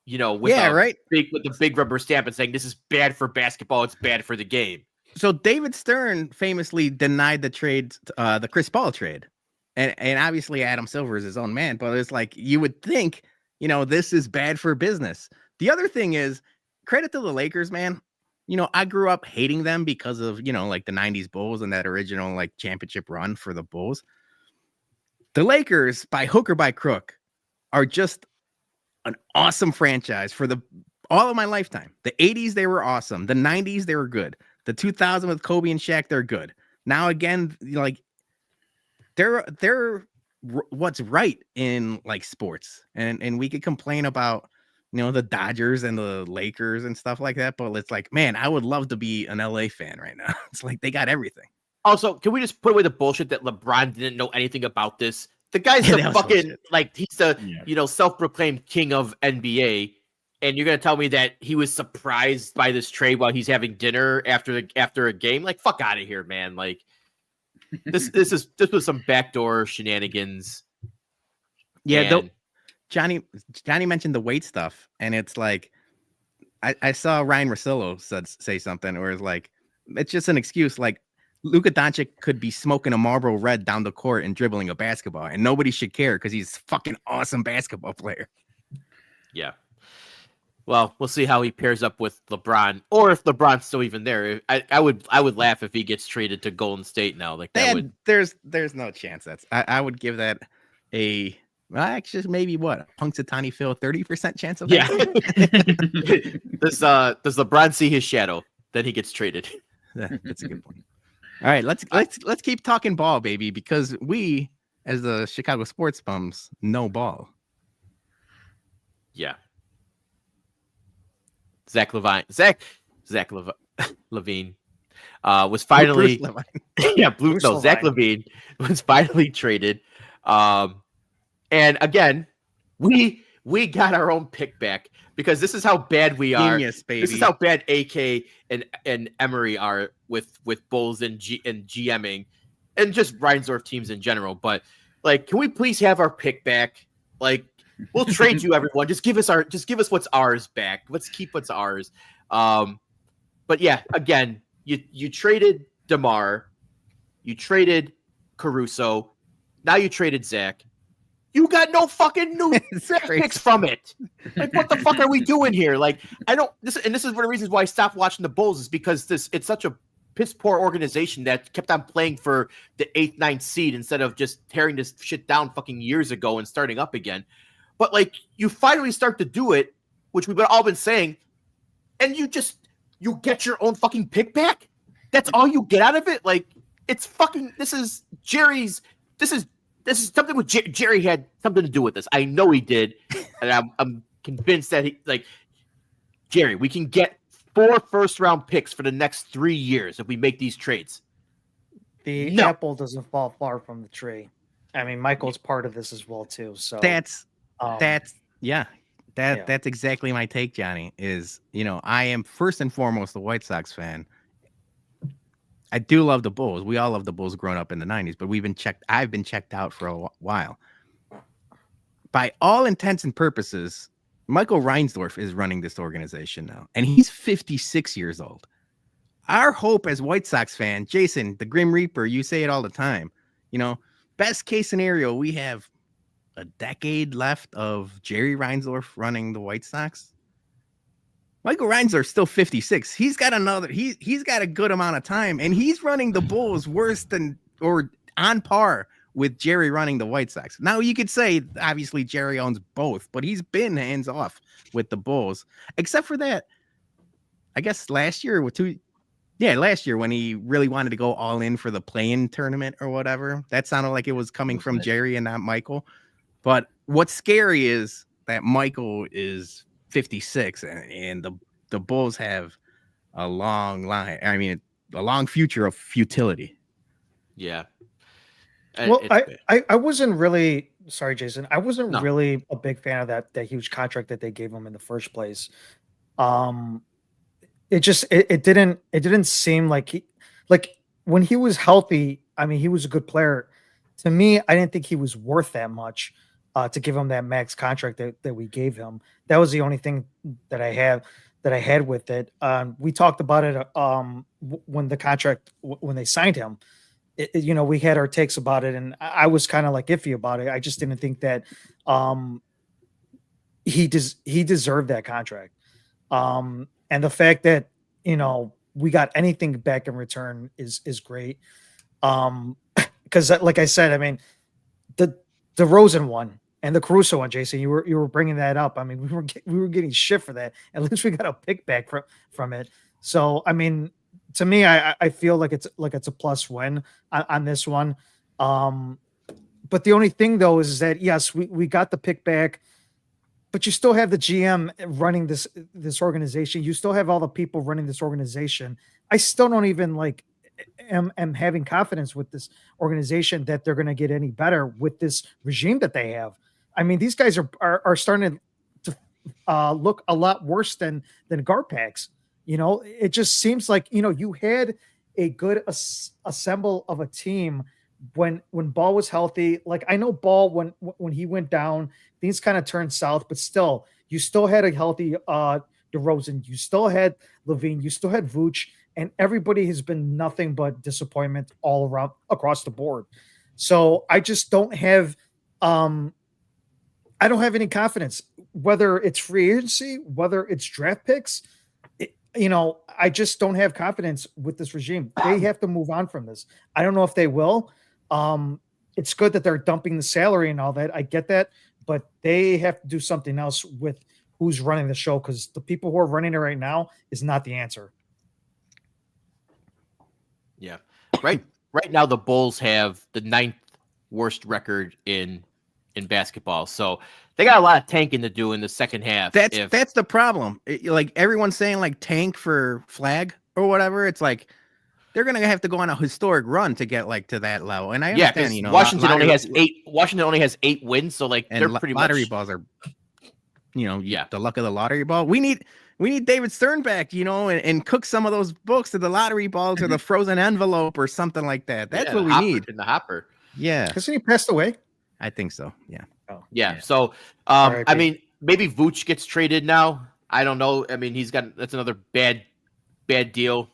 with the big rubber stamp and saying this is bad for basketball. It's bad for the game. So David Stern famously denied the trade, the Chris Paul trade. And obviously Adam Silver is his own man, but it's like, you would think, this is bad for business. The other thing is, credit to the Lakers, man. I grew up hating them because of, like the 90s Bulls and that original like championship run for the Bulls. The Lakers, by hook or by crook, are just an awesome franchise for all of my lifetime. The 80s, they were awesome. The 90s, they were good. The 2000 with Kobe and Shaq, they're good. Now again, like they're what's right in like sports, and we could complain about the Dodgers and the Lakers and stuff like that, but it's like, man, I would love to be an LA fan right now. It's like they got everything. Also, can we just put away the bullshit that LeBron didn't know anything about this? The guy's the fucking bullshit. Like he's the self-proclaimed king of NBA. And you're gonna tell me that he was surprised by this trade while he's having dinner after a game? Like, fuck out of here, man! Like, this was some backdoor shenanigans. Yeah, Johnny mentioned the weight stuff, and it's like, I saw Ryan Russillo say something, where it's like, it's just an excuse. Like, Luka Doncic could be smoking a Marlboro Red down the court and dribbling a basketball, and nobody should care because he's a fucking awesome basketball player. Yeah. Well, we'll see how he pairs up with LeBron, or if LeBron's still even there. I would laugh if he gets traded to Golden State now. Like that there's no chance. I would give that a actually maybe what Punxsutawney Phil 30% chance of that. Yeah. Does LeBron see his shadow? Then he gets traded. That's a good point. All right, let's keep talking ball, baby, because we, as the Chicago sports bums, know ball. Yeah. Zach Levine was finally Zach Levine was finally traded. And again, we got our own pick back because this is how bad we are. Genius, baby. This is how bad AK and Emery are with Bulls and GMing and just Reinsdorf teams in general. But like, can we please have our pick back? Like, we'll trade you, everyone. Just give us what's ours back. Let's keep what's ours. But yeah, again, you traded DeMar, you traded Caruso, now you traded Zach. You got no fucking new picks from it. Like, what the fuck are we doing here? Like, this is one of the reasons why I stopped watching the Bulls is because it's such a piss poor organization that kept on playing for the 8th, 9th seed instead of just tearing this shit down fucking years ago and starting up again. But like, you finally start to do it, which we've all been saying, and you get your own fucking pick back. That's all you get out of it. Like, it's fucking. This is something with Jerry had something to do with this. I know he did, and I'm convinced that Jerry, we can get 4 first-round picks for the next 3 years if we make these trades. The apple doesn't fall far from the tree. I mean, Michael's part of this as well too. So that's exactly my take, Johnny. Is I am first and foremost a White Sox fan. I do love the Bulls. We all love the Bulls growing up in the 90s, but I've been checked out for a while. By all intents and purposes, Michael Reinsdorf is running this organization now, and he's 56 years old. Our hope as White Sox fan, Jason, the Grim Reaper, you say it all the time. Best case scenario, we have a decade left of Jerry Reinsdorf running the White Sox. Michael Reinsdorf's still 56. He's got he's got a good amount of time, and he's running the Bulls worse than or on par with Jerry running the White Sox. Now you could say obviously Jerry owns both, but he's been hands off with the Bulls, except for that. I guess last year when he really wanted to go all in for the play-in tournament or whatever. That sounded like it was coming from Jerry and not Michael. But what's scary is that Michael is 56 and the Bulls have a long line. I mean, a long future of futility. Yeah. Well, I wasn't really sorry, Jason. I wasn't really a big fan of that huge contract that they gave him in the first place. It didn't seem like when he was healthy. I mean, he was a good player. To me, I didn't think he was worth that much to give him that max contract that we gave him. That was the only thing that I had with it. We talked about it when they signed him. We had our takes about it, and I was kind of like iffy about it. I just didn't think that he deserved that contract. And the fact that we got anything back in return is great. Because like I said, I mean, the DeRozan one and the Caruso one, Jason, you were bringing that up. I mean, we were getting shit for that. At least we got a pick back from it. So I mean, to me, I feel like it's a plus win on this one. But the only thing though is that yes, we got the pick back, but you still have the GM running this organization. You still have all the people running this organization. I still don't even am having confidence with this organization that they're going to get any better with this regime that they have. I mean, these guys are starting to look a lot worse than Garpax. It just seems like, you had a good assemble of a team when Ball was healthy. Like, I know Ball, when he went down, things kind of turned south, but still, you still had a healthy DeRozan. You still had Levine. You still had Vooch. and everybody has been nothing but disappointment all around across the board. So I just don't have I don't have any confidence, whether it's free agency, whether it's draft picks. I just don't have confidence with this regime. They have to move on from this. I don't know if they will. It's good that they're dumping the salary and all that. I get that, but they have to do something else with who's running the show, because the people who are running it right now is not the answer. Yeah. Right now, the Bulls have the 9th worst record in basketball. So they got a lot of tanking to do in the second half. That's the problem. Like everyone's saying, like tank for flag or whatever. It's like they're gonna have to go on a historic run to get like to that level. And I understand, Washington only has 8. Washington only has 8 wins, so like they're pretty lottery much, balls are, the luck of the lottery ball. We need David Stern back, and cook some of those books to the lottery balls or the frozen envelope or something like that. That's what we need in the hopper. Yeah, hasn't he passed away? I think so. Yeah. Oh, yeah. So, I mean, maybe Vooch gets traded now. I don't know. I mean, that's another bad deal.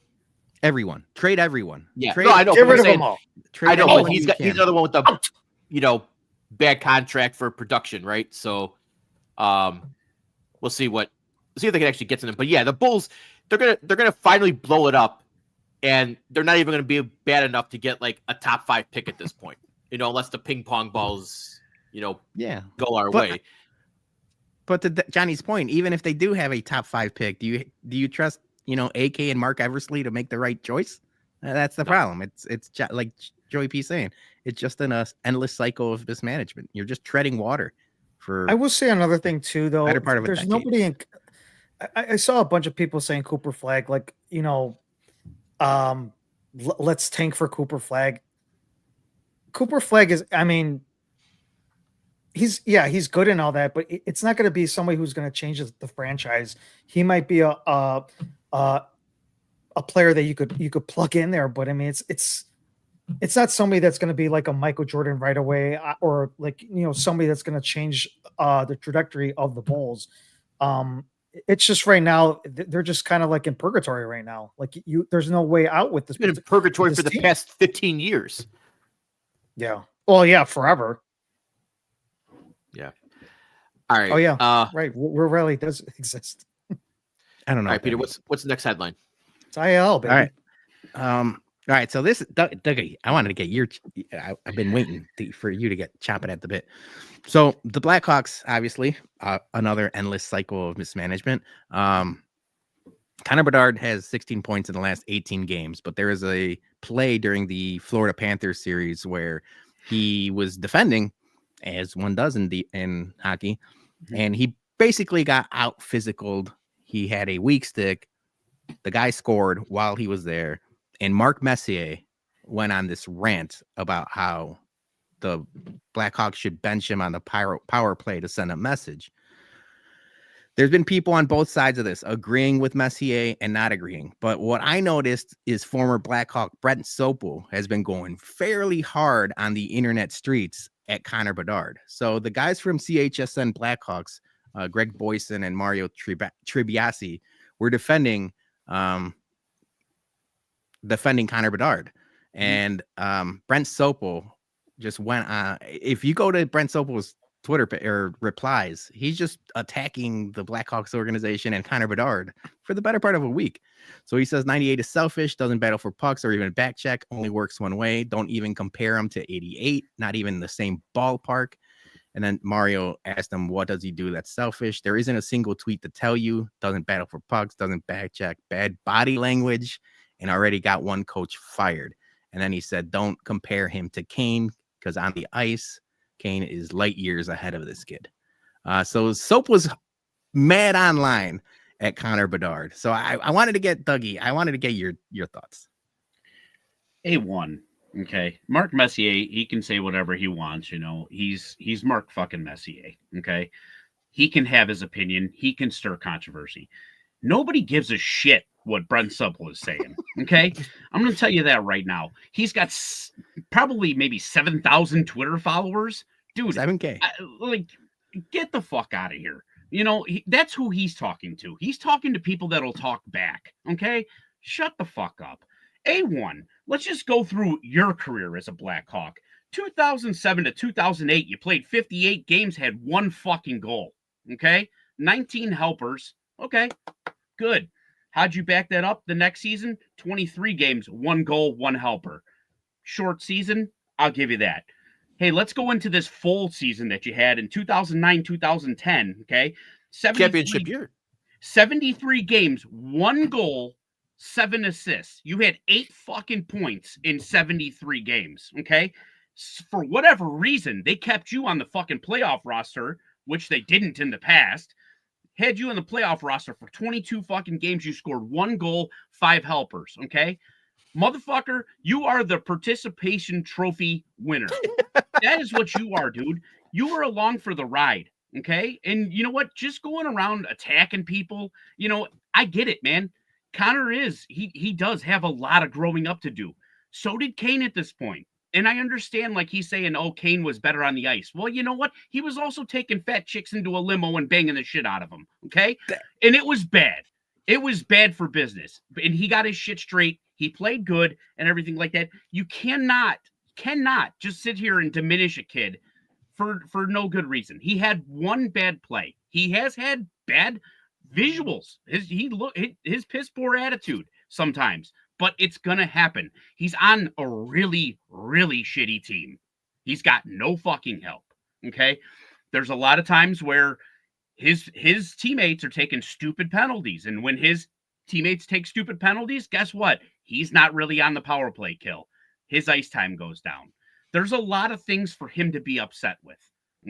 Trade everyone. Yeah. Trade, no, I know. Get rid of them all. I know, but he's another one with the, bad contract for production, right? So, we'll see if they can actually get to them. But yeah, the Bulls, they're gonna finally blow it up, and they're not even gonna be bad enough to get like a top 5 pick at this point. Unless the ping pong balls, go our way. But to Johnny's point, even if they do have a top 5 pick, do you trust, AK and Mark Eversley to make the right choice? That's the problem. It's like Joey P saying, it's just an endless cycle of mismanagement. You're just treading water. I will say another thing too, though. Better part of there's nobody in. I saw a bunch of people saying Cooper Flag, like let's tank for Cooper Flag. Cooper Flag is, I mean, he's good and all that, but it's not going to be somebody who's going to change the franchise. He might be a player that you could plug in there, but I mean, it's not somebody that's going to be like a Michael Jordan right away, or like somebody that's going to change the trajectory of the Bulls. It's just right now they're just kind of like in purgatory right now. Like there's no way out with this. It's been in purgatory for the past 15 years. Yeah. Well, yeah, forever. Yeah. All right. Oh yeah. Right. Where rally does exist. I don't know. All right, Peter. What's the next headline? It's IL, baby. All right. So this, Dougie, I wanted to get I've been waiting for you to get chopping at the bit. So the Blackhawks, obviously, another endless cycle of mismanagement. Connor Bedard has 16 points in the last 18 games, but there is a play during the Florida Panthers series where he was defending, as one does in hockey, and he basically got out physicaled. He had a weak stick. The guy scored while he was there, and Mark Messier went on this rant about how the Blackhawks should bench him on the power play to send a message. There's been people on both sides of this agreeing with Messier and not agreeing. But what I noticed is former Blackhawk Brent Sopel has been going fairly hard on the internet streets at Connor Bedard. So the guys from CHSN Blackhawks, Greg Boyson and Mario Tribbiasi, were defending Connor Bedard. And Brent Sopel just went on. If you go to Brent Sopel's Twitter or replies, he's just attacking the Blackhawks organization and Connor Bedard for the better part of a week. So he says 98 is selfish, doesn't battle for pucks or even back check, only works one way. Don't even compare him to 88, not even the same ballpark. And then Mario asked him, what does he do that's selfish? There isn't a single tweet to tell you. Doesn't battle for pucks, doesn't back check, bad body language, and already got one coach fired. And then he said, don't compare him to Kane, because on the ice, Kane is light years ahead of this kid. So Soap was mad online at Connor Bedard. So I wanted to get Dougie. I wanted to get your thoughts. A1. Okay. Mark Messier, he can say whatever he wants. He's Mark fucking Messier. Okay. He can have his opinion. He can stir controversy. Nobody gives a shit what Brent Sopel is saying. Okay. I'm going to tell you that right now. He's got probably maybe 7,000 Twitter followers. Dude, 7K. Get the fuck out of here. That's who he's talking to. He's talking to people that'll talk back. Okay. Shut the fuck up. A1, let's just go through your career as a Blackhawk. 2007 to 2008, you played 58 games, had 1 fucking goal. Okay? 19 helpers. Okay, good. How'd you back that up the next season? 23 games, 1 goal, 1 helper. Short season, I'll give you that. Hey, let's go into this full season that you had in 2009, 2010, okay? Championship year. 73 games, 1 goal, 7 assists. You had 8 fucking points in 73 games, okay? For whatever reason, they kept you on the fucking playoff roster, which they didn't in the past. Had you in the playoff roster for 22 fucking games. You scored 1 goal, 5 helpers, okay? Motherfucker, you are the participation trophy winner. That is what you are, dude. You were along for the ride, okay? And you know what? Just going around attacking people, I get it, man. Connor he does have a lot of growing up to do. So did Kane at this point. And I understand, like, he's saying, oh, Kane was better on the ice. Well, you know what? He was also taking fat chicks into a limo and banging the shit out of them, okay? And it was bad. It was bad for business. And he got his shit straight. He played good and everything like that. You cannot just sit here and diminish a kid for no good reason. He had 1 bad play. He has had bad visuals. His piss poor attitude sometimes. But it's going to happen. He's on a really, really shitty team. He's got no fucking help, okay? There's a lot of times where his teammates are taking stupid penalties. And when his teammates take stupid penalties, guess what? He's not really on the power play kill. His ice time goes down. There's a lot of things for him to be upset with,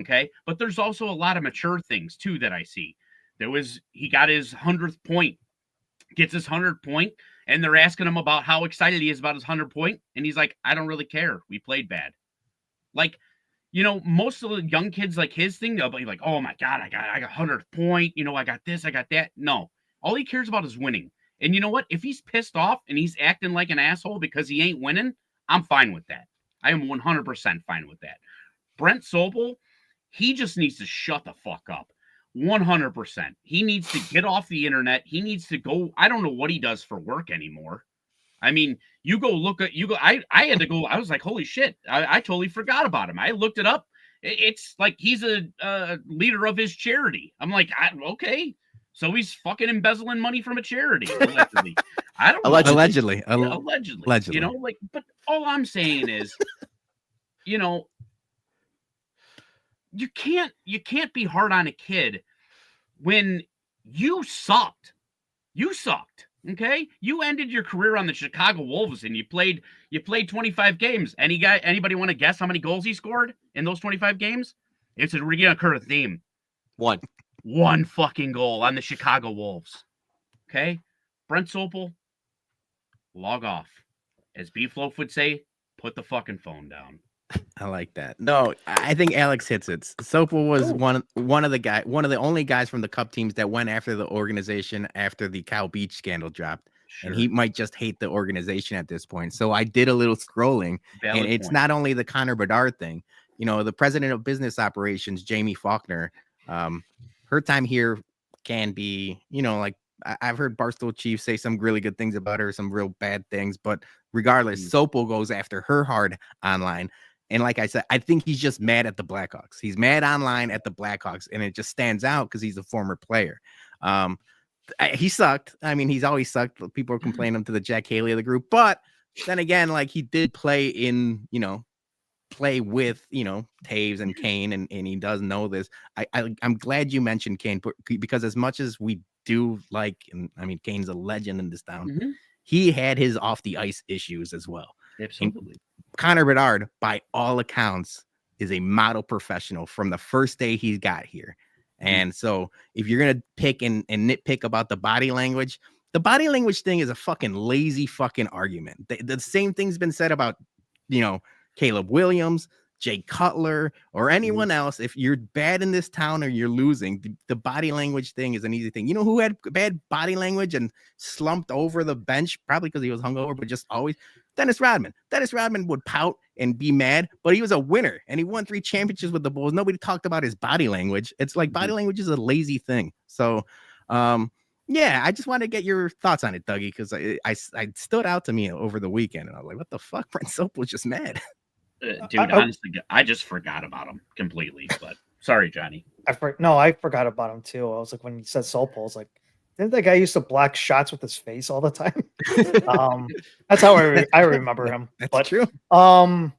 okay? But there's also a lot of mature things, too, that I see. He got his 100th point, gets his 100th point, and they're asking him about how excited he is about his 100 point. And he's like, I don't really care. We played bad. Like, most of the young kids, like his thing, they'll be like, oh my God, I got 100th point. I got this, I got that. No, all he cares about is winning. And you know what? If he's pissed off and he's acting like an asshole because he ain't winning, I'm fine with that. I am 100% fine with that. Brent Sopel, he just needs to shut the fuck up. 100%. He needs to get off the internet. He needs to go. I don't know what he does for work anymore. I mean, I had to go. I was like, holy shit. I totally forgot about him. I looked it up. It's like he's a leader of his charity. I'm like, okay. So he's fucking embezzling money from a charity. Allegedly. I don't know. Allegedly. Allegedly. But all I'm saying is, you can't be hard on a kid when you sucked. You sucked. Okay? You ended your career on the Chicago Wolves and you played 25 games. Anybody want to guess how many goals he scored in those 25 games? It's a recurring theme. 1 fucking goal on the Chicago Wolves. Okay? Brent Sopel, log off. As B-Floaf would say, put the fucking phone down. I like that. No, I think Alex hits it. Sopel was one of the only guys from the Cup teams that went after the organization after the Cow Beach scandal dropped. Sure. And he might just hate the organization at this point. So I did a little scrolling, and it's not only the Connor Bedard thing. The president of business operations, Jamie Faulkner, her time here can be, like I've heard Barstool Chief say some really good things about her, some real bad things, but regardless, Sopel goes after her hard online. And like I said, I think he's just mad at the Blackhawks. He's mad online at the Blackhawks, and it just stands out because he's a former player. He sucked. I mean, he's always sucked. People are complaining to the Jack Haley of the group. But then again, like he did play with, Taves and Kane, and he does know this. I'm glad you mentioned Kane because as much as we do like, and I mean, Kane's a legend in this town, he had his off the ice issues as well. Absolutely. And Connor Bedard, by all accounts, is a model professional from the first day he got here. And so if you're going to pick and nitpick about the body language thing is a fucking lazy fucking argument. The same thing's been said about, Caleb Williams, Jay Cutler, or anyone else. If you're bad in this town or you're losing, the body language thing is an easy thing. You know who had bad body language and slumped over the bench, probably because he was hungover, but just always? Dennis Rodman. Dennis Rodman would pout and be mad, but he was a winner, and he won 3 championships with the Bulls. Nobody talked about his body language. It's like body language is a lazy thing. So Yeah, I just want to get your thoughts on it, Dougie, because I stood out to me over the weekend, and I was like, "What the fuck?" Brent Sopel was just mad. Dude, honestly, I just forgot about him completely. But sorry, Johnny. I forgot about him too. I was like, when he said Sopel, I was like, didn't that guy used to block shots with his face all the time? That's how I remember him. That's true. I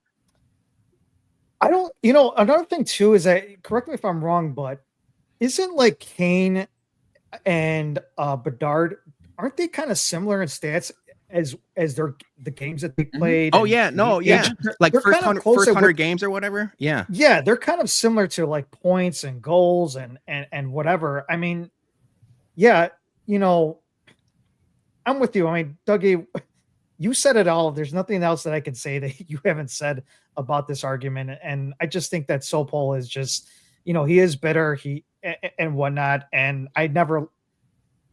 don't. Another thing too is that, correct me if I'm wrong, but isn't like Kane and Bedard, aren't they kind of similar in stats as the games that they played? Oh yeah, no, yeah, like they're first kind of 100 games or whatever. Yeah, they're kind of similar to like points and goals and whatever. I mean, yeah, I'm with you. I mean, Dougie, you said it all. There's nothing else that I can say that you haven't said about this argument, and I just think that Sopel is just, he is bitter, and whatnot, and I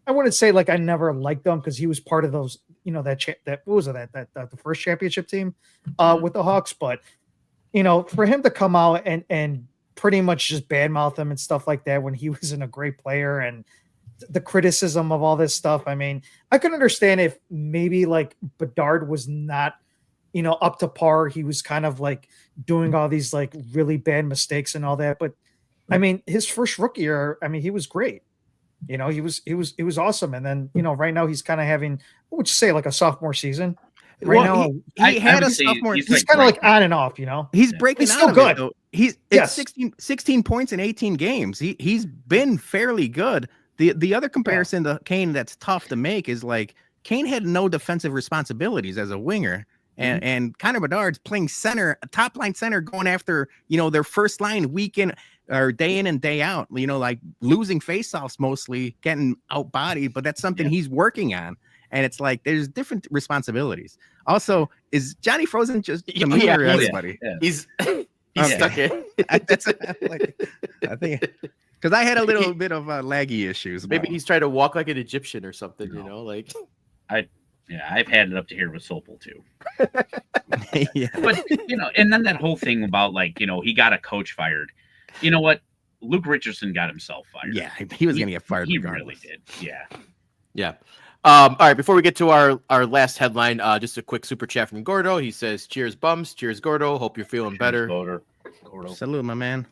wouldn't say like I never liked him because he was part of those, that what was it, that the first championship team with the Hawks. But for him to come out and pretty much just badmouth him and stuff like that when he wasn't a great player, and the criticism of all this stuff, I mean, I could understand if maybe like Bedard was not up to par. He was kind of like doing all these like really bad mistakes and all that. But I mean, his first rookie year, I mean, he was great. He was awesome. And then, right now he's kind of having, what would you say, like a sophomore season right now. He had a sophomore. He's kind of like on and off, He's breaking still out good. Of it, it's 16 points in 18 games. He's been fairly good. The other comparison to Kane that's tough to make is like Kane had no defensive responsibilities as a winger. And Connor Bedard's playing center, top line center, going after, their first line week in or day in and day out, like losing faceoffs mostly, getting outbodied, but that's something he's working on. And it's like there's different responsibilities. Also, is Johnny Frozen just to me or everybody? Yeah. He's stuck in. That's like, I think because I had a little bit of laggy issues. Maybe he's trying to walk like an Egyptian or something, like. I've had it up to here with Sopel too. Yeah. But and then that whole thing about like, he got a coach fired. You know what? Luke Richardson got himself fired. Yeah, he was gonna get fired. He regardless. really did. Yeah. Yeah. All right, before we get to our last headline, just a quick super chat from Gordo. He says, "Cheers, bums. Cheers, Gordo. Hope you're feeling better." Gordo. Salute, my man.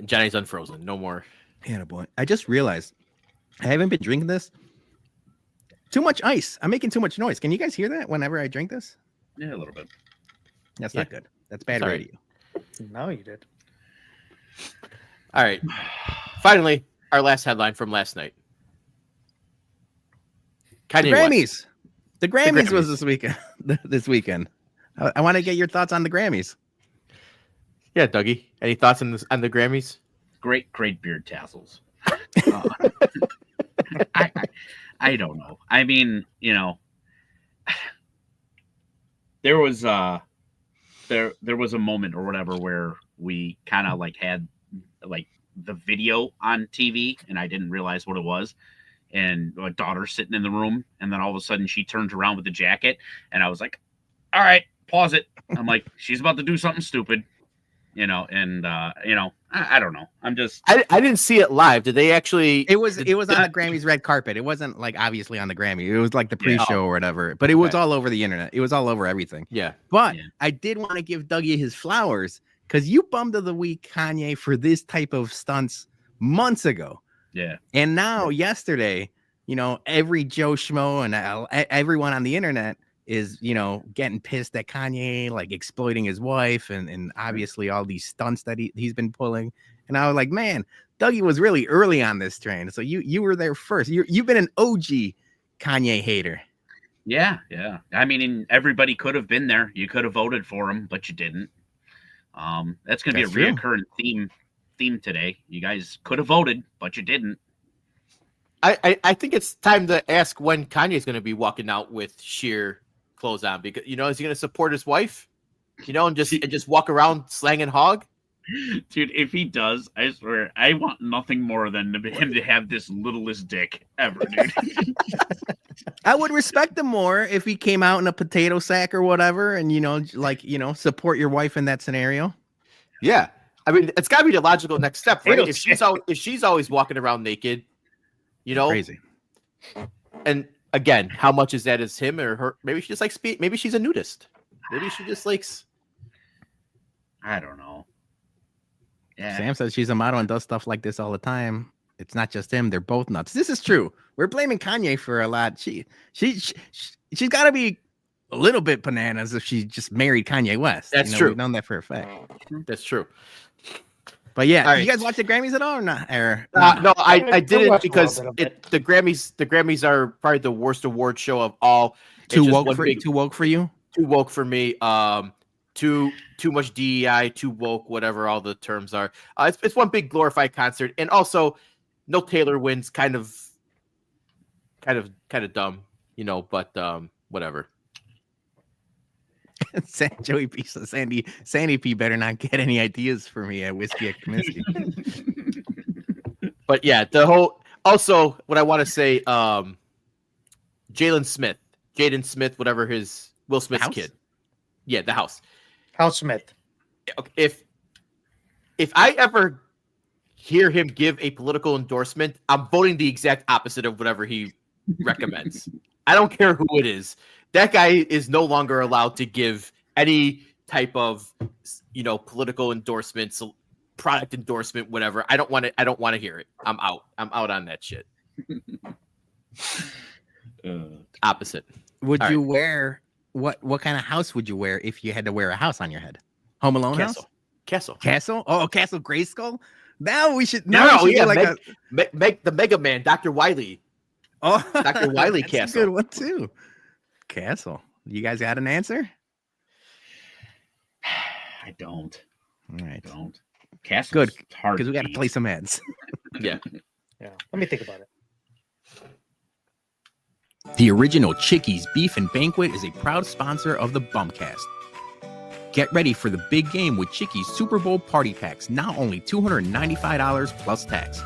Johnny's unfrozen. No more. Yeah, boy. I just realized I haven't been drinking this. Too much ice. I'm making too much noise. Can you guys hear that whenever I drink this? Yeah, a little bit. That's not good. That's bad radio. No, you did. All right. Finally, our last headline from last night. The Grammys. The Grammys was this weekend. This weekend. I want to get your thoughts on the Grammys. Yeah, Dougie. Any thoughts on the Grammys? Great beard tassels. I don't know. I mean, there was there was a moment or whatever where we kind of like had like the video on TV and I didn't realize what it was. And my daughter's sitting in the room, and then all of a sudden she turns around with the jacket, and I was like, "All right, pause it." I'm like, "She's about to do something stupid," I don't know. I'm just. I didn't see it live. Did they actually? It was on the Grammys red carpet. It wasn't like obviously on the Grammy. It was like the pre-show or whatever. But it was all over the internet. It was all over everything. Yeah. But I did want to give Dougie his flowers because you bummed of the week Kanye for this type of stunts months ago. Yeah. And now yesterday, every Joe Schmo and everyone on the internet is, getting pissed at Kanye, like exploiting his wife and obviously all these stunts that he's been pulling. And I was like, man, Dougie was really early on this train. So you were there first. You've been an OG Kanye hater. Yeah. I mean, everybody could have been there. You could have voted for him, but you didn't. That's going to be a reoccurring theme today. You guys could have voted, but you didn't. I think it's time to ask when Kanye's going to be walking out with sheer clothes on, because is he going to support his wife, and just walk around slanging hog? Dude, if he does, I swear, I want nothing more than him to have this littlest dick ever, dude. I would respect him more if he came out in a potato sack or whatever, and support your wife in that scenario. Yeah. I mean, it's got to be the logical next step, right? Potato If she's always walking around naked, you know, Crazy. And again, how much is that is him or her? Maybe she just likes speed. Maybe she's a nudist. Maybe she just likes. I don't know. Yeah. Sam says she's a model and does stuff like this all the time. It's not just him; they're both nuts. This is true. We're blaming Kanye for a lot. She's got to be a little bit bananas if she just married Kanye West. That's true. We've known that for a fact. That's true. But yeah, All right. you guys watch the Grammys at all or not? No, I I didn't watched a because little bit of the Grammys are probably the worst award show of all. It's too just woke one for big- too woke for you. too woke for me. Too much DEI, too woke, whatever all the terms are. It's one big glorified concert, and also no Taylor wins. Kind of dumb, you know. But whatever. Joey P says Sandy P better not get any ideas for me at Whiskey at Kaminsky. But yeah, the whole. Also, what I want to say, Jaden Smith, whatever his Will Smith's House? kid. Yeah, the house. House Smith. If I ever hear him give a political endorsement, I'm voting the exact opposite of whatever he recommends. I don't care who it is. That guy is no longer allowed to give any type of, you know, political endorsements, product endorsement, whatever. I don't want to hear it. I'm out on that shit. Opposite. Would All you right. wear what kind of house would you wear if you had to wear a house on your head? Home Alone house? Castle. Castle? Oh, Castle Grayskull? Now we should No, we should yeah, do like the Mega Man, Dr. Wiley. Oh, Dr. Wiley that's Castle. a good one too. Castle. You guys got an answer? I don't. All right. Castle's Good, hard because we got to beat. play some ads. Yeah. Yeah. Let me think about it. The original Chickies Beef and Banquet is a proud sponsor of the BumCast. Get ready for the big game with Chickies Super Bowl party packs, now only $295 plus tax.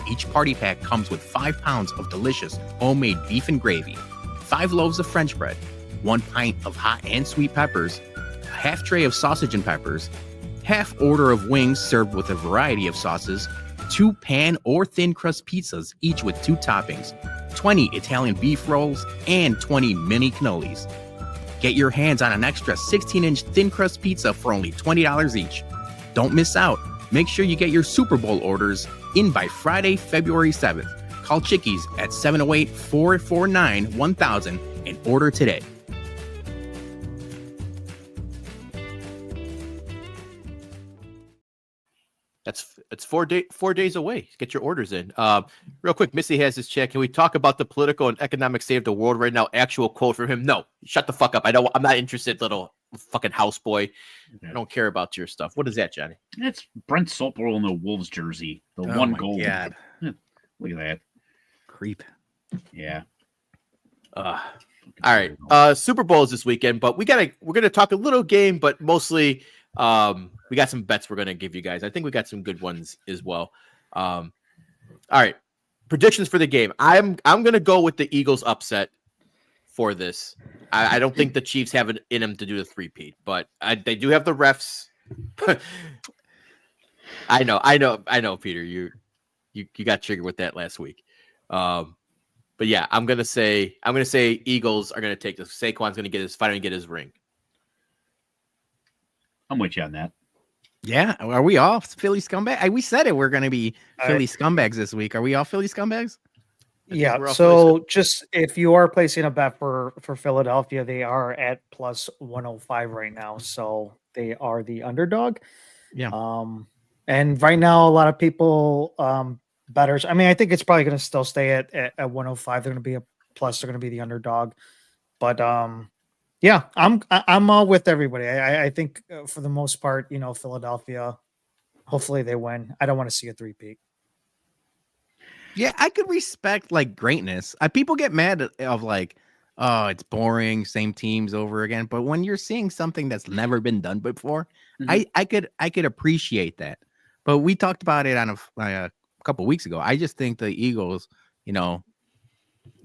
Each party pack comes with 5 pounds of delicious homemade beef and gravy, 5 loaves of French bread, 1 pint of hot and sweet peppers, a half tray of sausage and peppers, half order of wings served with a variety of sauces, 2 pan or thin crust pizzas, each with 2 toppings, 20 Italian beef rolls, and 20 mini cannolis. Get your hands on an extra 16-inch thin crust pizza for only $20 each. Don't miss out. Make sure you get your Super Bowl orders in by Friday, February 7th. Call Chickies at 708-449-1000 and order today. It's 4 days away. Get your orders in. Real quick, Missy has this chat. Can we talk about the political and economic state of the world right now? Actual quote from him. No, shut the fuck up. I'm not interested, little fucking houseboy. I don't care about your stuff. What is that, Johnny? It's Brent Sopel in the Wolves jersey. The Oh one my goal. God. Look at that. Creep. Yeah. All right. Super Bowl is this weekend, but we're gonna talk a little game, but mostly we got some bets we're gonna give you guys. I think we got some good ones as well. All right. Predictions for the game. I'm gonna go with the Eagles upset for this. I don't think the Chiefs have it in them to do the 3-peat, but they do have the refs. I know, Peter. You got triggered with that last week. But yeah, I'm gonna say Eagles are gonna take this. Saquon's gonna finally get his ring. I'm with you on that. Yeah, are we all Philly scumbags? We said it. We're going to be All Philly right. scumbags this week. Are we all Philly scumbags? I think Yeah. we're all So just if you are placing a bet for Philadelphia, they are at plus 105 right now. So they are the underdog. Yeah. And right now, a lot of people, bettors. I mean, I think it's probably going to still stay at 105. They're going to be a plus. They're going to be the underdog. But yeah, I'm all with everybody. I think for the most part, you know, Philadelphia. Hopefully they win. I don't want to see a 3-peat. Yeah, I could respect like greatness. People get mad of like, oh, it's boring, same teams over again. But when you're seeing something that's never been done before, Mhm. I could appreciate that. But we talked about it on a couple weeks ago. I just think the Eagles, you know,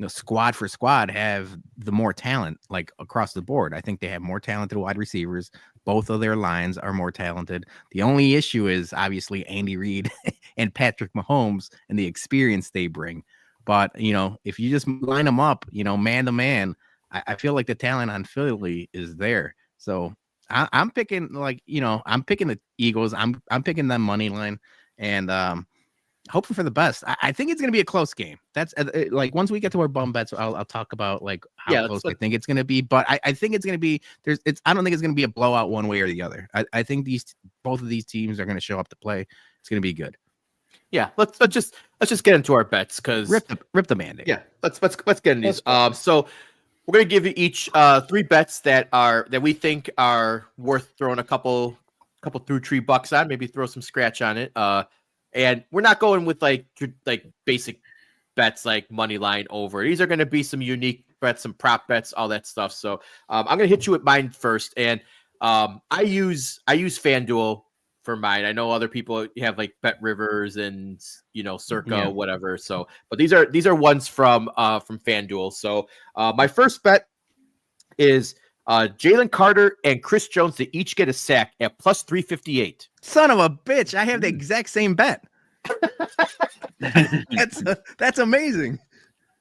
squad for squad have the more talent, like across the board. I think they have more talented wide receivers. Both of their lines are more talented. The only issue is obviously Andy Reid and Patrick Mahomes and the experience they bring. But, if you just line them up, man to man, I feel like the talent on Philly is there. So I'm picking I'm picking the Eagles. I'm picking them money line and hoping for the best. I think it's going to be a close game. That's like once we get to our bum bets, I'll talk about like how close I think it's going to be. But I think it's going to be I don't think it's going to be a blowout one way or the other. I think both of these teams are going to show up to play. It's going to be good. Yeah, let's just get into our bets because rip the mandate. Yeah, let's get into these. So we're going to give you each 3 bets that we think are worth throwing a couple through tree bucks on. Maybe throw some scratch on it. And we're not going with like basic bets like money line over. These are going to be some unique bets, some prop bets, all that stuff. So I'm going to hit you with mine first. And I use FanDuel for mine. I know other people have like Bet Rivers and Circa, whatever. So, but these are ones from FanDuel. So my first bet is Jalen Carter and Chris Jones to each get a sack at plus 358. Son of a bitch! I have the exact same bet. That's amazing.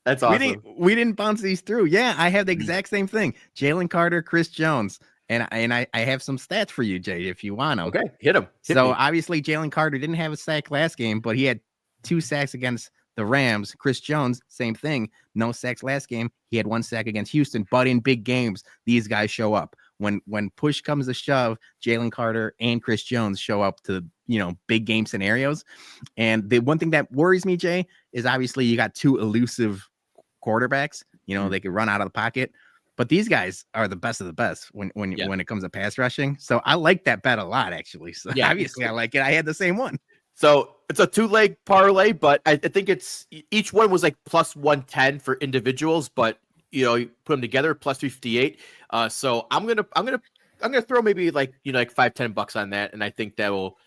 That's awesome. We didn't bounce these through. Yeah, I have the exact same thing. Jalen Carter, Chris Jones, and I have some stats for you, Jay, if you want them. Okay, hit them. Obviously, Jalen Carter didn't have a sack last game, but he had 2 sacks against the Rams. Chris Jones, same thing. No sacks last game. He had 1 sack against Houston. But in big games, these guys show up. When push comes to shove, Jalen Carter and Chris Jones show up to big game scenarios. And the one thing that worries me, Jay, is obviously you got 2 elusive quarterbacks. They could run out of the pocket. But these guys are the best of the best when it comes to pass rushing. So I like that bet a lot, actually. So obviously I like it. I had the same one. So it's a 2-leg parlay, but I think each one was like plus 110 for individuals, but you put them together plus 358. So I'm gonna throw maybe like $5-10 on that, and I think that'll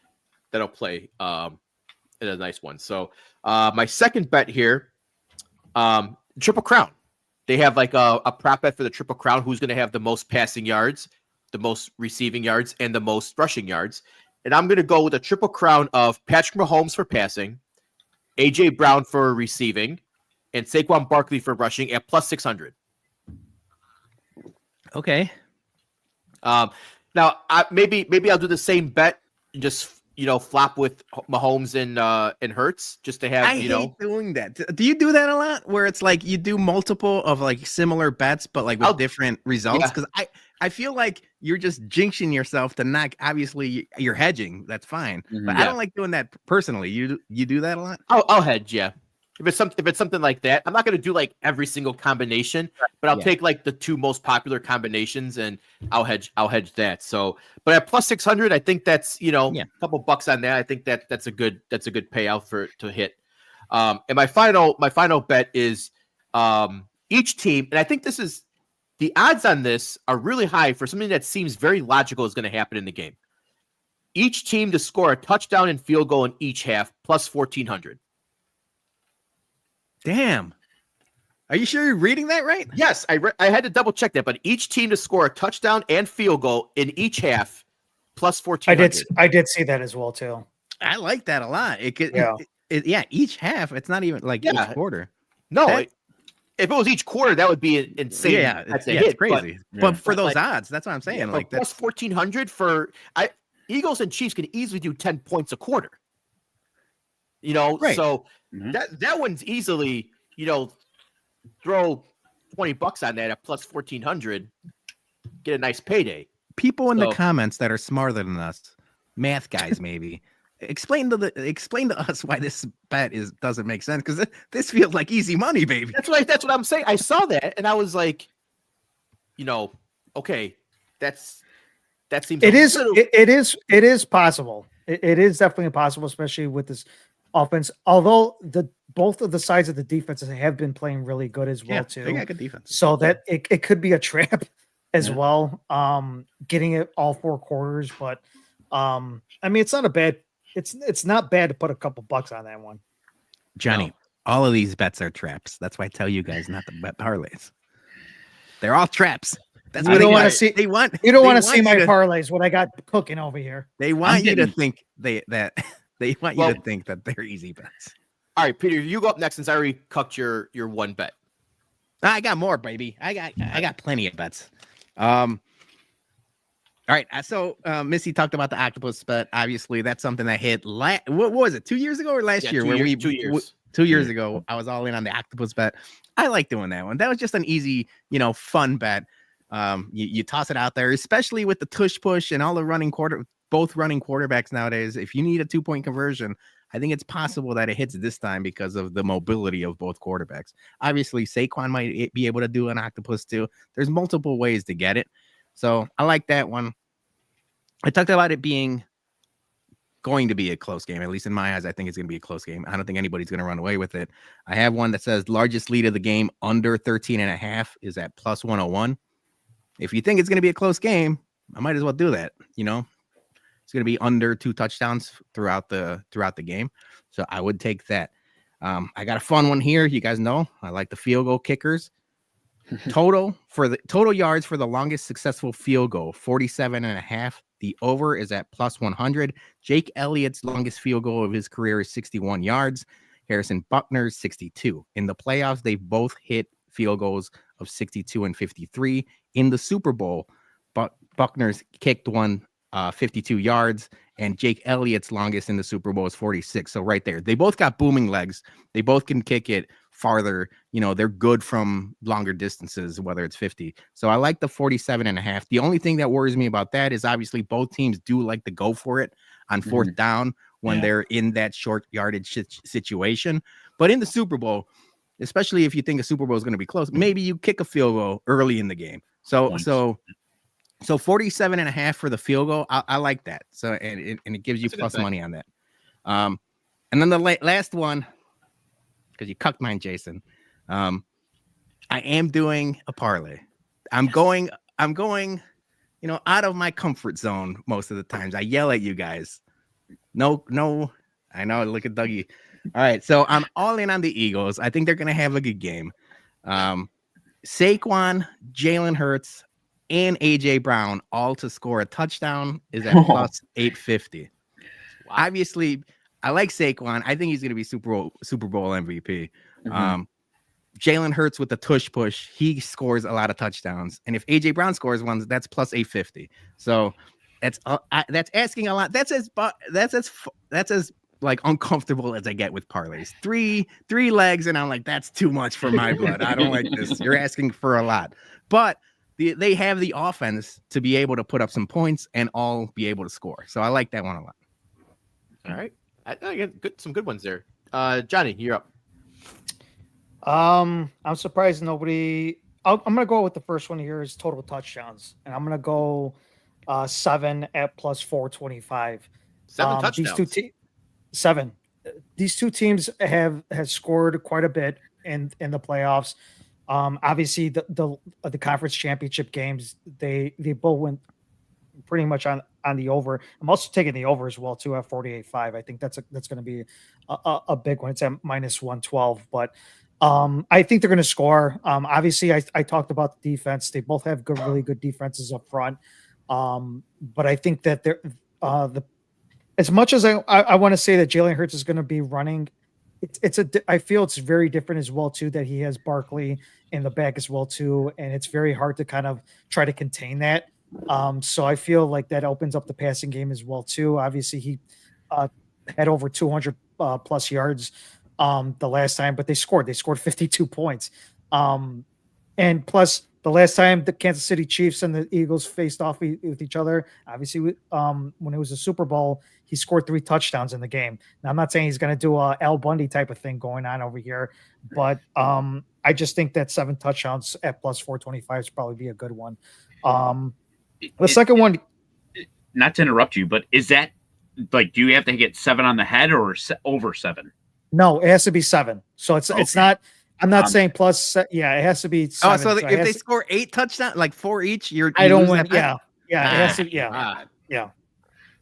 play in a nice one. So my second bet here, Triple Crown. They have like a prop bet for the Triple Crown. Who's gonna have the most passing yards, the most receiving yards, and the most rushing yards? And I'm going to go with a Triple Crown of Patrick Mahomes for passing, A.J. Brown for receiving, and Saquon Barkley for rushing at plus 600. Okay. Now, maybe I'll do the same bet and just flop with Mahomes and Hurts just to have. I hate doing that. Do you do that a lot? Where it's like you do multiple of like similar bets, but like with different results? Because I feel like you're just jinxing yourself to not. Obviously, you're hedging. That's fine, but I don't like doing that personally. You do that a lot? I'll hedge. Yeah. If it's something like that, I'm not going to do like every single combination, but I'll take like the 2 most popular combinations and I'll hedge that. So, but at plus 600, I think that's, a couple bucks on that. I think that's a good payout to hit. And my final bet is each team. And I think the odds on this are really high for something that seems very logical is going to happen in the game. Each team to score a touchdown and field goal in each half plus 1,400. Damn. Are you sure you're reading that right? Yes, I had to double check that, but each team to score a touchdown and field goal in each half plus 1,400. I did see that as well too. I like that a lot. Each half. It's not even like each quarter. No, if it was each quarter, that would be insane. Yeah, it's crazy. But for those odds, that's what I'm saying. Like plus 1,400 for Eagles and Chiefs can easily do 10 points a quarter. Right. So that one's easily, throw $20 on that at plus 1,400, get a nice payday. People in the comments that are smarter than us, math guys, maybe explain to us why this bet doesn't make sense, because this feels like easy money, baby. That's what I'm saying. I saw that and I was like, okay, that seems. It is possible. It is definitely possible, especially with this offense. Although both of the sides of the defenses have been playing really good as well too. They got good defense. So that it could be a trap as well. Getting it all 4 quarters, but it's not a bad. It's not bad to put a couple bucks on that one. Johnny, All of these bets are traps. That's why I tell you guys not to bet parlays. They're all traps. That's You what don't want to see. They want. You don't they want to see my you to- parlays. What I got cooking over here. They want you to getting- think they want you to think that they're easy bets. All right, Peter, you go up next since I already cucked your one bet. I got more, baby. I got plenty of bets. All right. So Missy talked about the octopus bet. Obviously, that's something that hit. What was it? 2 years ago or last year? 2 years. 2 years ago, I was all in on the octopus bet. I like doing that one. That was just an easy, fun bet. You toss it out there, especially with the tush push and all the both running quarterbacks nowadays. If you need a 2-point conversion, I think it's possible that it hits this time because of the mobility of both quarterbacks. Obviously, Saquon might be able to do an octopus too. There's multiple ways to get it. So I like that one. I talked about it being going to be a close game. At least in my eyes, I think it's going to be a close game. I don't think anybody's going to run away with it. I have one that says largest lead of the game under 13.5 is at plus 101. If you think it's going to be a close game, I might as well do that. It's going to be under 2 touchdowns throughout the game. So I would take that. I got a fun one here. You guys know I like the field goal kickers. Total yards for the longest successful field goal, 47.5. The over is at plus 100. Jake Elliott's longest field goal of his career is 61 yards. Harrison Buckner's 62. In the playoffs, they've both hit field goals of 62 and 53. In the Super Bowl, Buckner's kicked one 52 yards, and Jake Elliott's longest in the Super Bowl is 46. So right there, they both got booming legs. They both can kick it farther. They're good from longer distances, whether it's 50. So I like the 47.5. The only thing that worries me about that is obviously both teams do like to go for it on fourth down when they're in that short yardage situation. But in the Super Bowl, especially if you think a Super Bowl is going to be close, maybe you kick a field goal early in the game. So 47.5 for the field goal. I like that. So, and it gives you plus money on that. And then the last one, because you cucked mine, Jason. I am doing a parlay. I'm going, out of my comfort zone most of the times. I yell at you guys. No, I know. Look at Dougie. All right. So I'm all in on the Eagles. I think they're going to have a good game. Saquon, Jalen Hurts, and AJ Brown all to score a touchdown is at plus 850. Wow. Obviously, I like Saquon. I think he's going to be Super Bowl MVP. Jalen Hurts with the tush push, he scores a lot of touchdowns. And if AJ Brown scores one, that's plus 850. So that's asking a lot. That's as like uncomfortable as I get with parlays. Three legs, and I'm like, that's too much for my blood. I don't like this. You're asking for a lot. But they have the offense to be able to put up some points and all be able to score. So I like that one a lot. All right. I get some good ones there. Johnny, you're up. I'm surprised nobody. I'm gonna go with the first one here is total touchdowns, and I'm gonna go 7 at plus 425. 7 touchdowns. These two teams have scored quite a bit in the playoffs. Obviously the conference championship games, they both went pretty much on the over. I'm also taking the over as well too at 48.5. I think that's going to be a big one. It's at minus 112, but I think they're going to score. Obviously I talked about the defense. They both have really good defenses up front. But I think that they're as much as I want to say that Jalen Hurts is going to be running, I feel it's very different as well too, that he has Barkley in the back as well too, and it's very hard to kind of try to contain that. So I feel like that opens up the passing game as well too. Obviously he had over 200 plus yards the last time, but they scored 52 points. And plus the last time the Kansas City Chiefs and the Eagles faced off with each other, obviously when it was a Super Bowl, he scored 3 touchdowns in the game. Now I'm not saying he's going to do a Al Bundy type of thing going on over here, but I just think that 7 touchdowns at plus 425 is probably be a good one. The second one, not to interrupt you, but is that like, do you have to get 7 on the head or over 7? No, it has to be 7. So it's not. I'm not saying plus. Yeah, it has to be 7. So if they score 8 touchdowns, like 4 each, I don't win. Yeah, it has to. Yeah.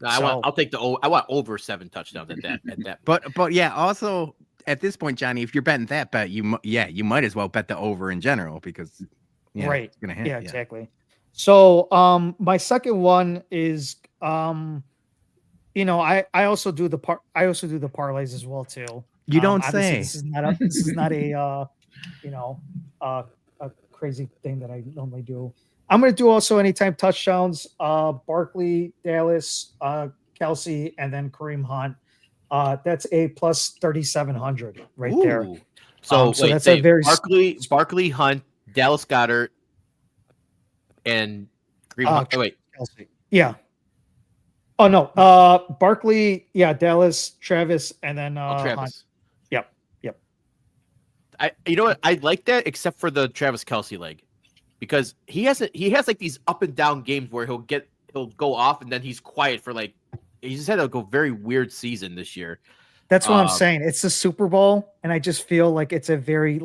No, I'll take I want over 7 touchdowns at that. But yeah, also at this point, Johnny, if you're betting that bet, you might as well bet the over in general because Right. it's gonna hit. Yeah, exactly. So my second one is I also do the parlays as well too. You don't Obviously say. this is not a a crazy thing that I normally do. I'm going to do also anytime touchdowns, Barkley, Dallas, Kelsey, and then Kareem Hunt. That's a plus 3,700 right there. Ooh. So wait, that's say a very Barkley, Hunt, Dallas Goddard, and Kareem Hunt. Oh, wait. Kelsey. Yeah. Oh no. Barkley, Dallas, Travis, and then Travis. Hunt. Yep. You know what? I like that except for the Travis Kelsey leg. Because he has like these up and down games where he'll go off and then he's quiet for like he just had a very weird season this year. That's what I'm saying. It's the Super Bowl, and I just feel like it's a very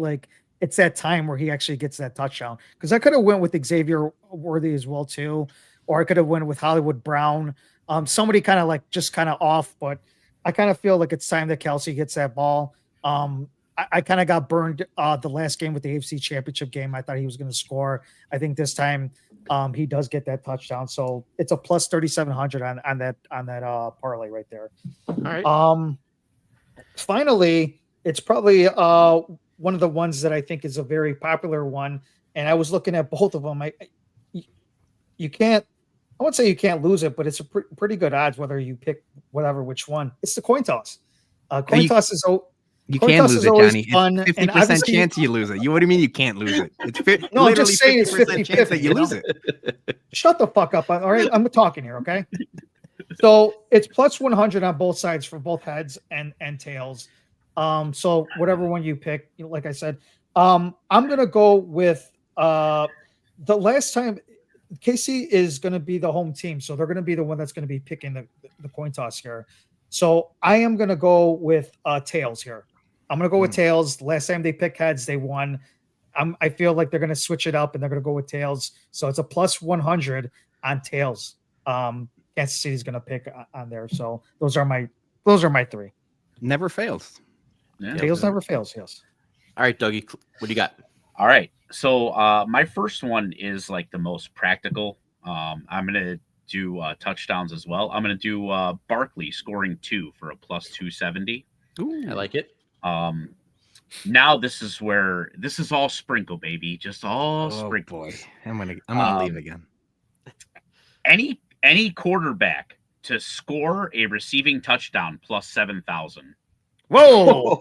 it's that time where he actually gets that touchdown. Because I could have went with Xavier Worthy as well too, or I could have went with Hollywood Brown. Somebody kind of off, but I kind of feel like it's time that Kelsey gets that ball. I kind of got burned the last game with the AFC Championship game. I thought he was going to score. I think this time he does get that touchdown. So it's a plus 3,700 on that parlay right there. All right. Finally, it's probably one of the ones that I think is a very popular one. And I was looking at both of them. You can't. I wouldn't say you can't lose it, but it's a pretty good odds whether you pick which one. It's the coin toss. Toss is. You can lose it, Johnny. Fun, it's 50% chance you lose it. What do you mean you can't lose it? It's no, I'm just saying it's 50% chance that you lose it. Shut the fuck up. All right, I'm talking here, okay? So it's plus 100 on both sides for both heads and tails. So whatever one you pick, like I said, I'm gonna go with the last time. KC is going to be the home team, so they're going to be the one that's going to be picking the coin toss here. So I am going to go with tails here. I'm going to go with tails. Last time they picked heads, they won. I feel like they're going to switch it up and they're going to go with tails. So it's a plus 100 on tails. Kansas City's going to pick on there. So those are my three. Never fails. Yeah. Tails never fails. Yes. All right, Dougie, what do you got? All right. So my first one is like the most practical. I'm going to do touchdowns as well. I'm going to do Barkley scoring 2 for a plus 270. Ooh, I like it. Now this is all sprinkle, baby. Just all sprinkle. Boy. I'm gonna leave again. Any quarterback to score a receiving touchdown plus 7,000. Whoa,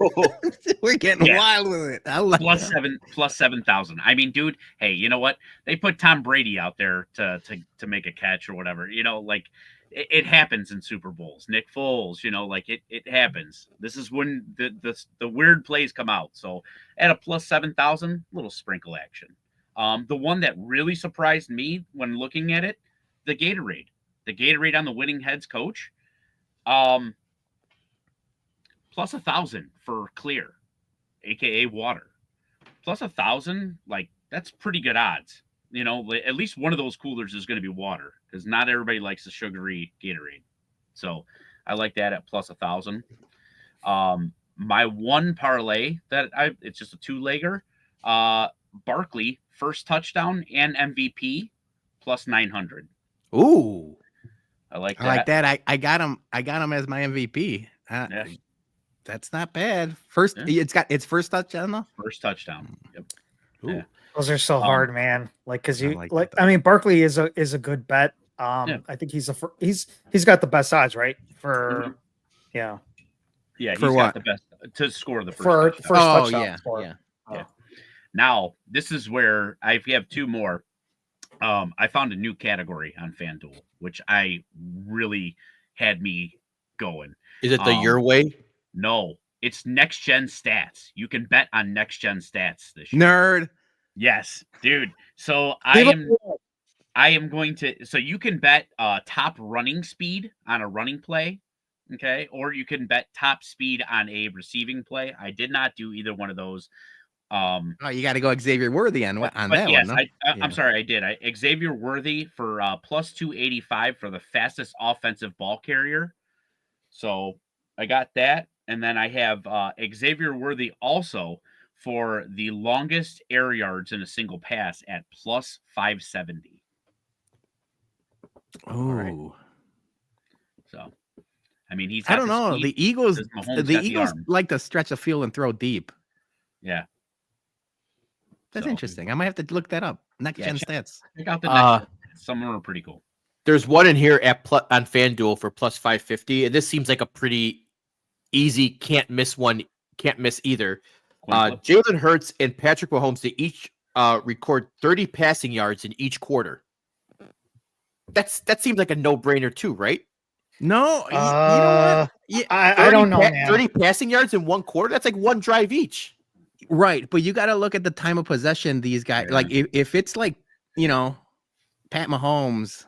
we're getting wild with it. I like plus 7,000. I mean, dude, hey, you know what? They put Tom Brady out there to make a catch or whatever. Like it happens in Super Bowls. Nick Foles, like it happens. This is when the weird plays come out. So at a plus 7,000, little sprinkle action. The one that really surprised me when looking at it, the Gatorade on the winning heads coach. Plus 1,000 for clear, aka water. Plus 1,000, like that's pretty good odds. At least one of those coolers is going to be water because not everybody likes the sugary Gatorade. So I like that at plus 1,000. My one parlay it's just a 2-legger. Barkley first touchdown and MVP plus 900. Ooh, I like that. I like that. I got him as my MVP. Yeah. That's not bad. First, it's first touchdown though. First touchdown. Yep. Yeah. Those are so hard, man. Because I mean, Barkley is a good bet. I think he's got the best odds, right? For yeah, for he's what? got the best to score the first touchdown. touchdown. Yeah. Now this is where I have 2 more. I found a new category on FanDuel, which I really had me going. Is it the your way? No, it's next gen stats. You can bet on next gen stats this year. Nerd. Yes, dude. So I am going to. So you can bet top running speed on a running play, okay, or you can bet top speed on a receiving play. I did not do either one of those. You got to go Xavier Worthy on that yes, one. No? I'm sorry, I did. Xavier Worthy for plus 285 for the fastest offensive ball carrier. So I got that. And then I have Xavier Worthy also for the longest air yards in a single pass at plus 570. right. Oh, So, I mean, he's I got don't the know. speed, The Eagles, because Mahomes the got the Eagles arm. like to stretch the field and throw deep. Yeah. That's So, interesting. I might have to look that up. Next Yeah, gen check- stats. Check out the Uh, next. Some of them are pretty cool. There's one in here on FanDuel for plus 550, and this seems like a pretty easy, can't miss either. Coin flip. Jalen Hurts and Patrick Mahomes to each record 30 passing yards in each quarter. That seems like a no-brainer too, right? No, you know what? Yeah, I don't know, man. 30 passing yards in one quarter? That's like one drive each. right. But you got to look at the time of possession. These guys, Yeah. like, if it's like, Pat Mahomes,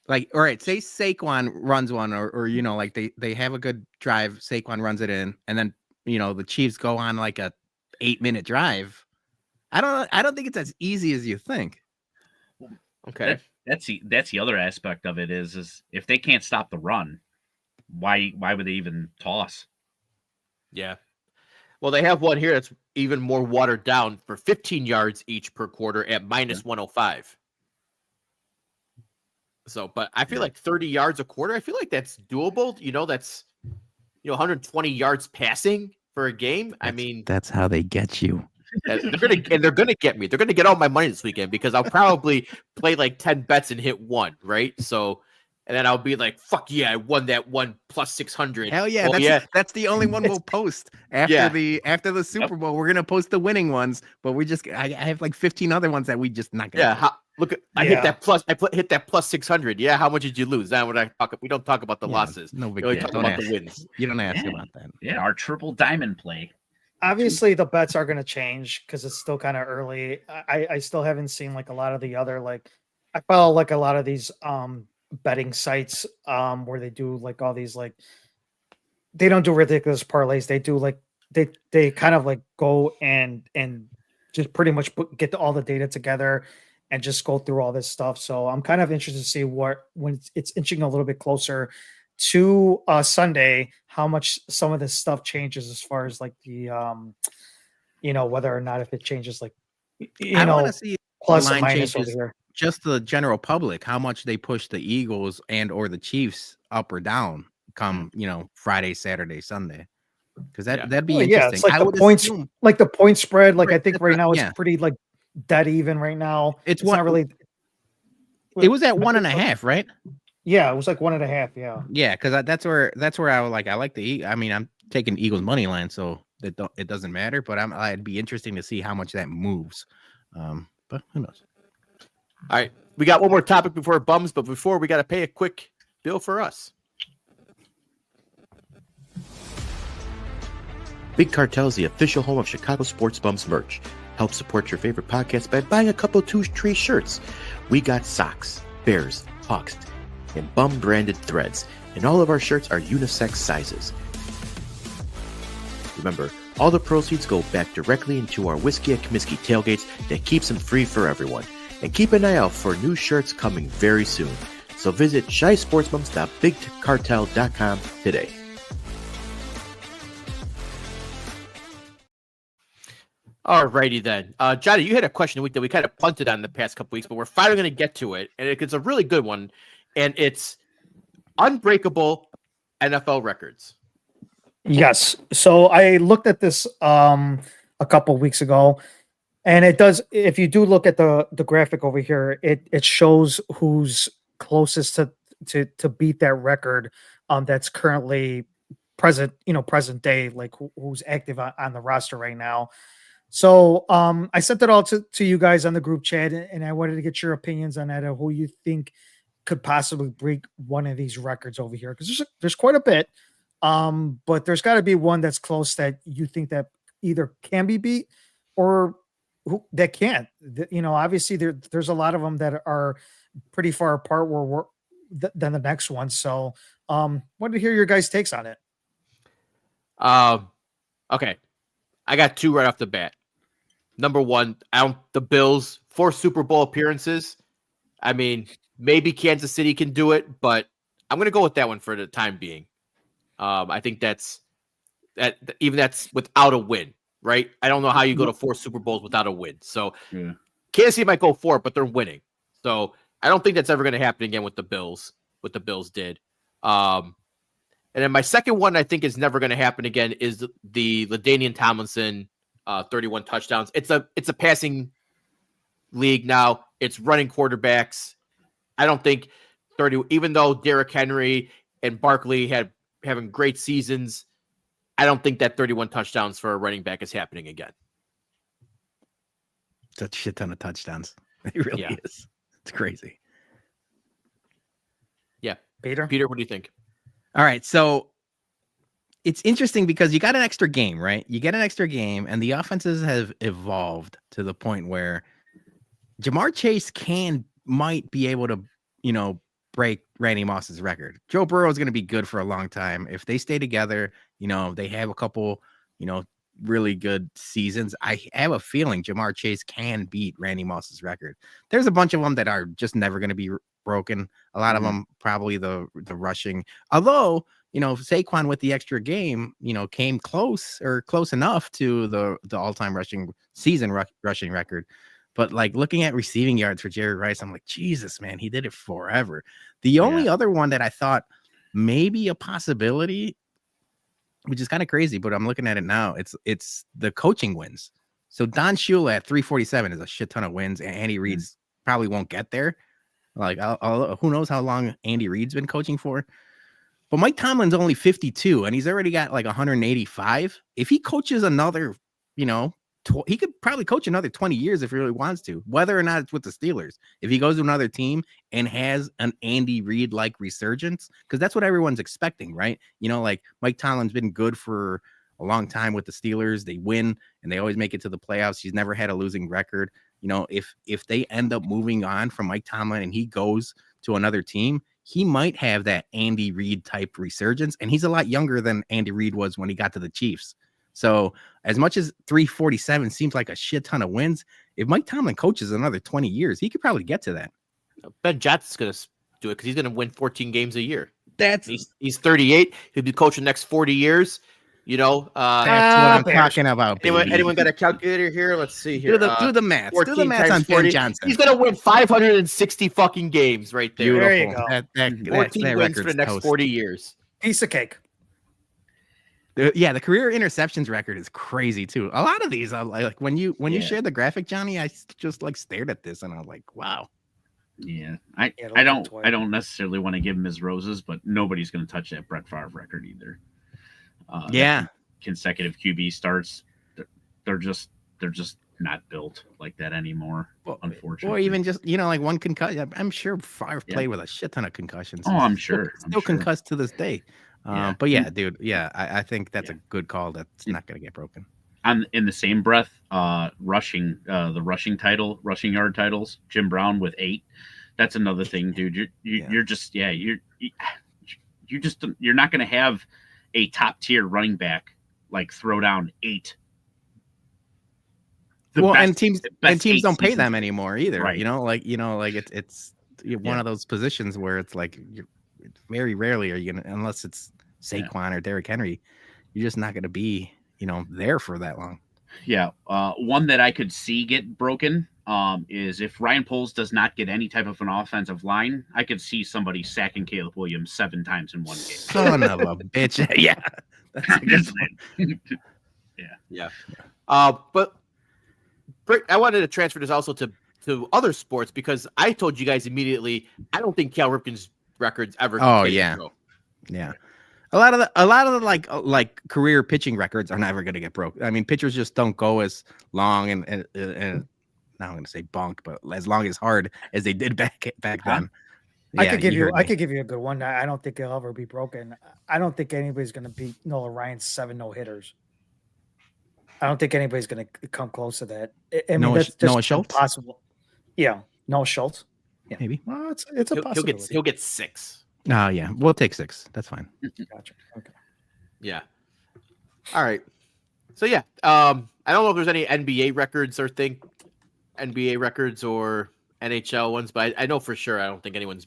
like, all right, say Saquon runs one, or like they have a good drive, Saquon runs it in, and then the Chiefs go on like a 8-minute drive. I don't think it's as easy as you think. Okay. That's the other aspect of it is if they can't stop the run, why would they even toss? Yeah. Well, they have one here that's even more watered down for 15 yards each per quarter at minus 105. So, but I feel like 30 yards a quarter, I feel like that's doable. That's 120 yards passing for a game. I mean, that's how they get you. they're gonna get me. They're gonna get all my money this weekend because I'll probably play like 10 bets and hit one, right? So, and then I'll be like, "Fuck yeah, I won that one plus 600." Hell yeah, Well, that's the only one we'll post after Yeah. the Super Bowl. We're gonna post the winning ones, but I have like 15 other ones that we just not gonna. Yeah. Look, I hit that plus. Hit that plus 600. Yeah. How much did you lose? Now we don't talk about the losses. No big We only deal. talk Don't about ask. the wins. You don't ask about that. Yeah, our triple diamond play. Obviously, the bets are going to change because it's still kind of early. I still haven't seen like a lot of the other I follow like a lot of these betting sites where they do like all these they don't do ridiculous parlays. They do like they kind of like go and just pretty much get all the data together and just go through all this stuff. So I'm kind of interested to see when it's inching a little bit closer to Sunday, how much some of this stuff changes as far as like the whether or not if it changes like I want to see plus the and line minus over changes. here. Just the general public, how much they push the Eagles and or the Chiefs up or down come Friday, Saturday, Sunday, because that'd be interesting. It's like I the would points, assume- like the point spread. Like I Right, think that's right what- now it's yeah. pretty like dead even right now. It's not really. It was at 1.5, right? Yeah, it was like 1.5. Yeah. Yeah, because that's where I was like, I like the. I mean, I'm taking Eagles money line, so it doesn't matter. But I'd be interesting to see how much that moves. But who knows? All right, we got one more topic before bums, but before we got to pay a quick bill for us. Big Cartel is the official home of Chicago Sports Bums merch. Help support your favorite podcast by buying a couple Two Tree shirts. We got socks, bears, hawks, and bum branded threads, and all of our shirts are unisex sizes. Remember, all the proceeds go back directly into our Whiskey at Comiskey tailgates that keeps them free for everyone. And keep an eye out for new shirts coming very soon. So visit shysportsbums.bigcartel.com today. Alrighty then. Johnny, you had a question that we kind of punted on the past couple weeks, but we're finally going to get to it. And it's a really good one. And it's unbreakable NFL records. Yes. So I looked at this a couple weeks ago, and it does. If you do look at the graphic over here, it shows who's closest to beat that record. That's currently present day, like who's active on the roster right now. So I sent it all to you guys on the group chat, and I wanted to get your opinions on that, of who you think could possibly break one of these records over here, because there's quite a bit. But there's got to be one that's close that you think that either can be beat or that can't. Obviously there's a lot of them that are pretty far apart than the next one. So, wanted to hear your guys' takes on it. Okay, I got two right off the bat. Number one, the Bills, 4 Super Bowl appearances. I mean, maybe Kansas City can do it, but I'm going to go with that one for the time being. I think that's Even that's without a win, right? I don't know how you go to 4 Super Bowls without a win. So Kansas City might go 4, but they're winning. So I don't think that's ever going to happen again with the Bills. What the Bills did. And then my second one I think is never going to happen again is the LaDainian Tomlinson 31 touchdowns. It's a passing league now. It's running quarterbacks. I don't think 30, even though Derrick Henry and Barkley having great seasons, I don't think that 31 touchdowns for a running back is happening again. It's a shit ton of touchdowns. It really is. It's crazy. Yeah. Peter, what do you think? All right. So it's interesting because you got an extra game, right? You get an extra game, and the offenses have evolved to the point where Jamar Chase might be able to, break Randy Moss's record. Joe Burrow is going to be good for a long time. If they stay together, they have a couple, really good seasons. I have a feeling Jamar Chase can beat Randy Moss's record. There's a bunch of them that are just never going to be broken. A lot of them probably the rushing. Although, Saquon with the extra game, came close enough to the all-time rushing record. But like looking at receiving yards for Jerry Rice, I'm like, Jesus, man, he did it forever. The only other one that I thought maybe a possibility, which is kind of crazy, but I'm looking at it now. It's the coaching wins. So Don Shula at 347 is a shit ton of wins, and Andy Reid's probably won't get there. Like, who knows how long Andy Reid's been coaching for? But Mike Tomlin's only 52, and he's already got like 185. If he coaches another, he could probably coach another 20 years if he really wants to, whether or not it's with the Steelers. If he goes to another team and has an Andy Reid-like resurgence, because that's what everyone's expecting, right? Like Mike Tomlin's been good for a long time with the Steelers. They win, and they always make it to the playoffs. He's never had a losing record. If they end up moving on from Mike Tomlin and he goes to another team, he might have that Andy Reid type resurgence, and he's a lot younger than Andy Reid was when he got to the Chiefs. So as much as 347 seems like a shit ton of wins, if Mike Tomlin coaches another 20 years, he could probably get to that. Ben Johnson's going to do it because he's going to win 14 games a year. He's 38. He'll be coaching the next 40 years. That's what I'm talking about. Anyone got a calculator here? Let's see here. Do the math. Do the math on 40. Ben Johnson. He's going to win 560 fucking games right there. There you go. 14 wins for the next 40 years. Piece of cake. The career interceptions record is crazy too. A lot of these, like when you shared the graphic, Johnny, I just like stared at this and I was like, wow. Yeah, I don't necessarily want to give him his roses, but nobody's going to touch that Brett Favre record either. Consecutive QB starts, they're just not built like that anymore. Unfortunately, or even just like one concussion. I'm sure Favre played with a shit ton of concussions. Oh, I'm sure. Still concussed to this day. But yeah, dude. Yeah, I think that's a good call. That's not going to get broken. In the same breath, the rushing yard titles. Jim Brown with 8. That's another thing, dude. You're not going to have a top tier running back like throw down 8. And teams don't pay them anymore either. Right. It's one of those positions where it's like very rarely are you gonna, unless it's Saquon or Derrick Henry, you're just not gonna be there for that long. Yeah. One that I could see get broken is if Ryan Poles does not get any type of an offensive line, I could see somebody sacking Caleb Williams 7 times in one game. Son of a bitch. Yeah. That's Yeah. But I wanted to transfer this also to other sports because I told you guys immediately I don't think Cal Ripken's records ever. Oh yeah. A lot of the like career pitching records are never going to get broke. I mean, pitchers just don't go as long and now I'm going to say bunk, but as long as hard as they did back then. I could give you a good one. I don't think it'll ever be broken. I don't think anybody's going to beat Nolan Ryan's 7 no-hitters. I don't think anybody's going to come close to that. I mean, that's just Noah Schultz? impossible. Yeah, Noah Schultz. Yeah. Maybe. Well, it's a possibility. He'll get 6. Oh yeah, we'll take 6. That's fine. Gotcha. Okay. Yeah. All right. So yeah, I don't know if there's any NBA records or NHL ones, but I know for sure I don't think anyone's.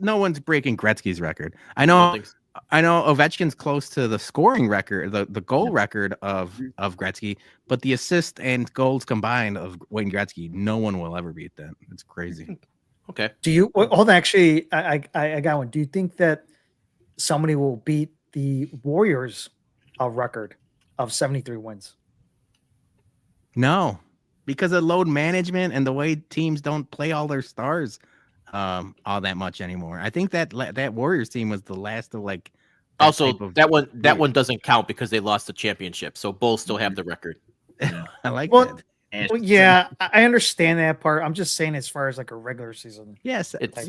No one's breaking Gretzky's record. I know I know Ovechkin's close to the scoring record, the goal record of Gretzky, but the assist and goals combined of Wayne Gretzky, no one will ever beat that. It's crazy. Okay. Do you hold on? Actually, I got one. Do you think that somebody will beat the Warriors' record of 73 wins? No, because of load management and the way teams don't play all their stars all that much anymore. I think that Warriors team was the last of like. Also, that one doesn't count because they lost the championship. So Bulls still have the record. I like that. And Well, yeah, I understand that part. I'm just saying as far as like a regular season. Yes, It's-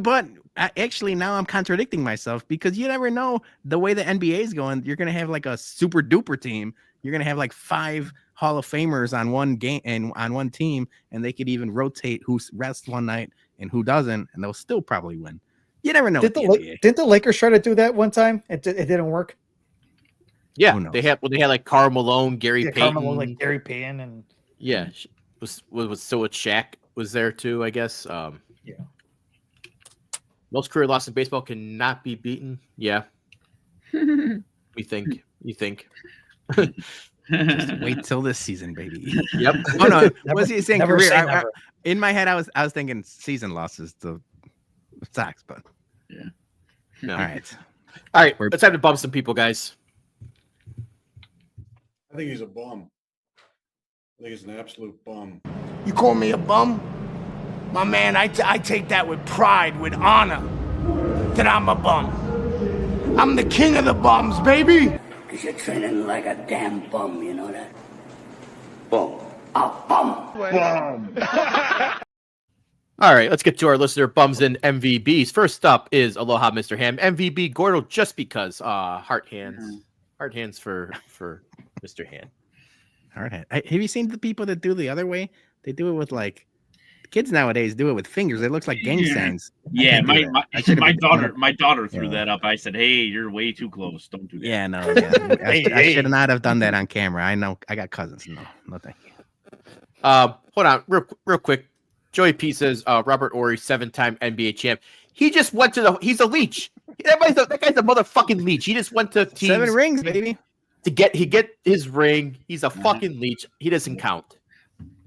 but actually now I'm contradicting myself because you never know the way the NBA is going. You're gonna have like a super duper team. You're gonna have like 5 Hall of Famers on one game and on one team, and they could even rotate who rests one night and who doesn't, and they'll still probably win. You never know. Didn't the Lakers try to do that one time? It didn't work. Yeah, they had like Karl Malone, Gary Payton, Karl Malone, like Gary Payton, and was so with Shaq was there too, I guess. Most career loss in baseball cannot be beaten. Yeah, you think? Just wait till this season, baby. Yep. Oh no, was he saying never career? say never. In my head, I was thinking season losses to Sox, but No. all right. Let's have to bump some people, guys. I think he's a bum. I think he's an absolute bum. You call me a bum? My man, I take that with pride, with honor, that I'm a bum. I'm the king of the bums, baby. Because you're training like a damn bum, you know that? Bum. A bum. All right, let's get to our listener bums and MVBs. First up is Aloha, Mr. Ham. MVB Gordo, just because. Heart hands for Mr. Hand. Heart hand. Have you seen the people that do the other way? They do it with like kids nowadays do it with fingers. It looks like gang signs. Yeah, my daughter threw that up. I said, "Hey, you're way too close. Don't do that." Yeah, no. Yeah. I should not have done that on camera. I know. I got cousins. No, thank you. Hold on, real quick. Joey P says Robert Ory, 7-time NBA champ. He just went to he's a leech. That guy's a motherfucking leech. He just went to teams 7 rings, baby. to get his ring. He's a fucking leech. He doesn't count.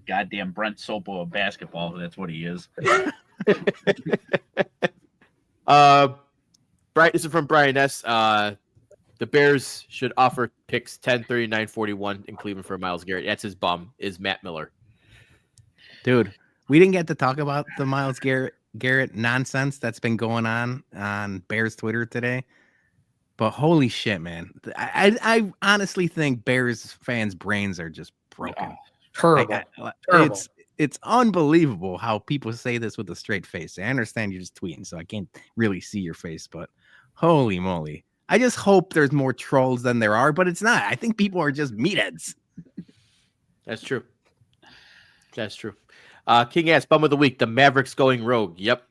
Goddamn Brent Sopel of basketball. That's what he is. This is from Brian S. The Bears should offer picks 10, 39, 41 in Cleveland for Myles Garrett. That's his bum, is Matt Miller. Dude, we didn't get to talk about the Myles Garrett nonsense that's been going on Bears Twitter today. But holy shit, man. I honestly think Bears fans' brains are just broken. Terrible. It's unbelievable how people say this with a straight face. I understand you're just tweeting, so I can't really see your face, but holy moly. I just hope there's more trolls than there are, but it's not. I think people are just meatheads. That's true. King Ass Bum of the Week, the Mavericks going rogue. Yep.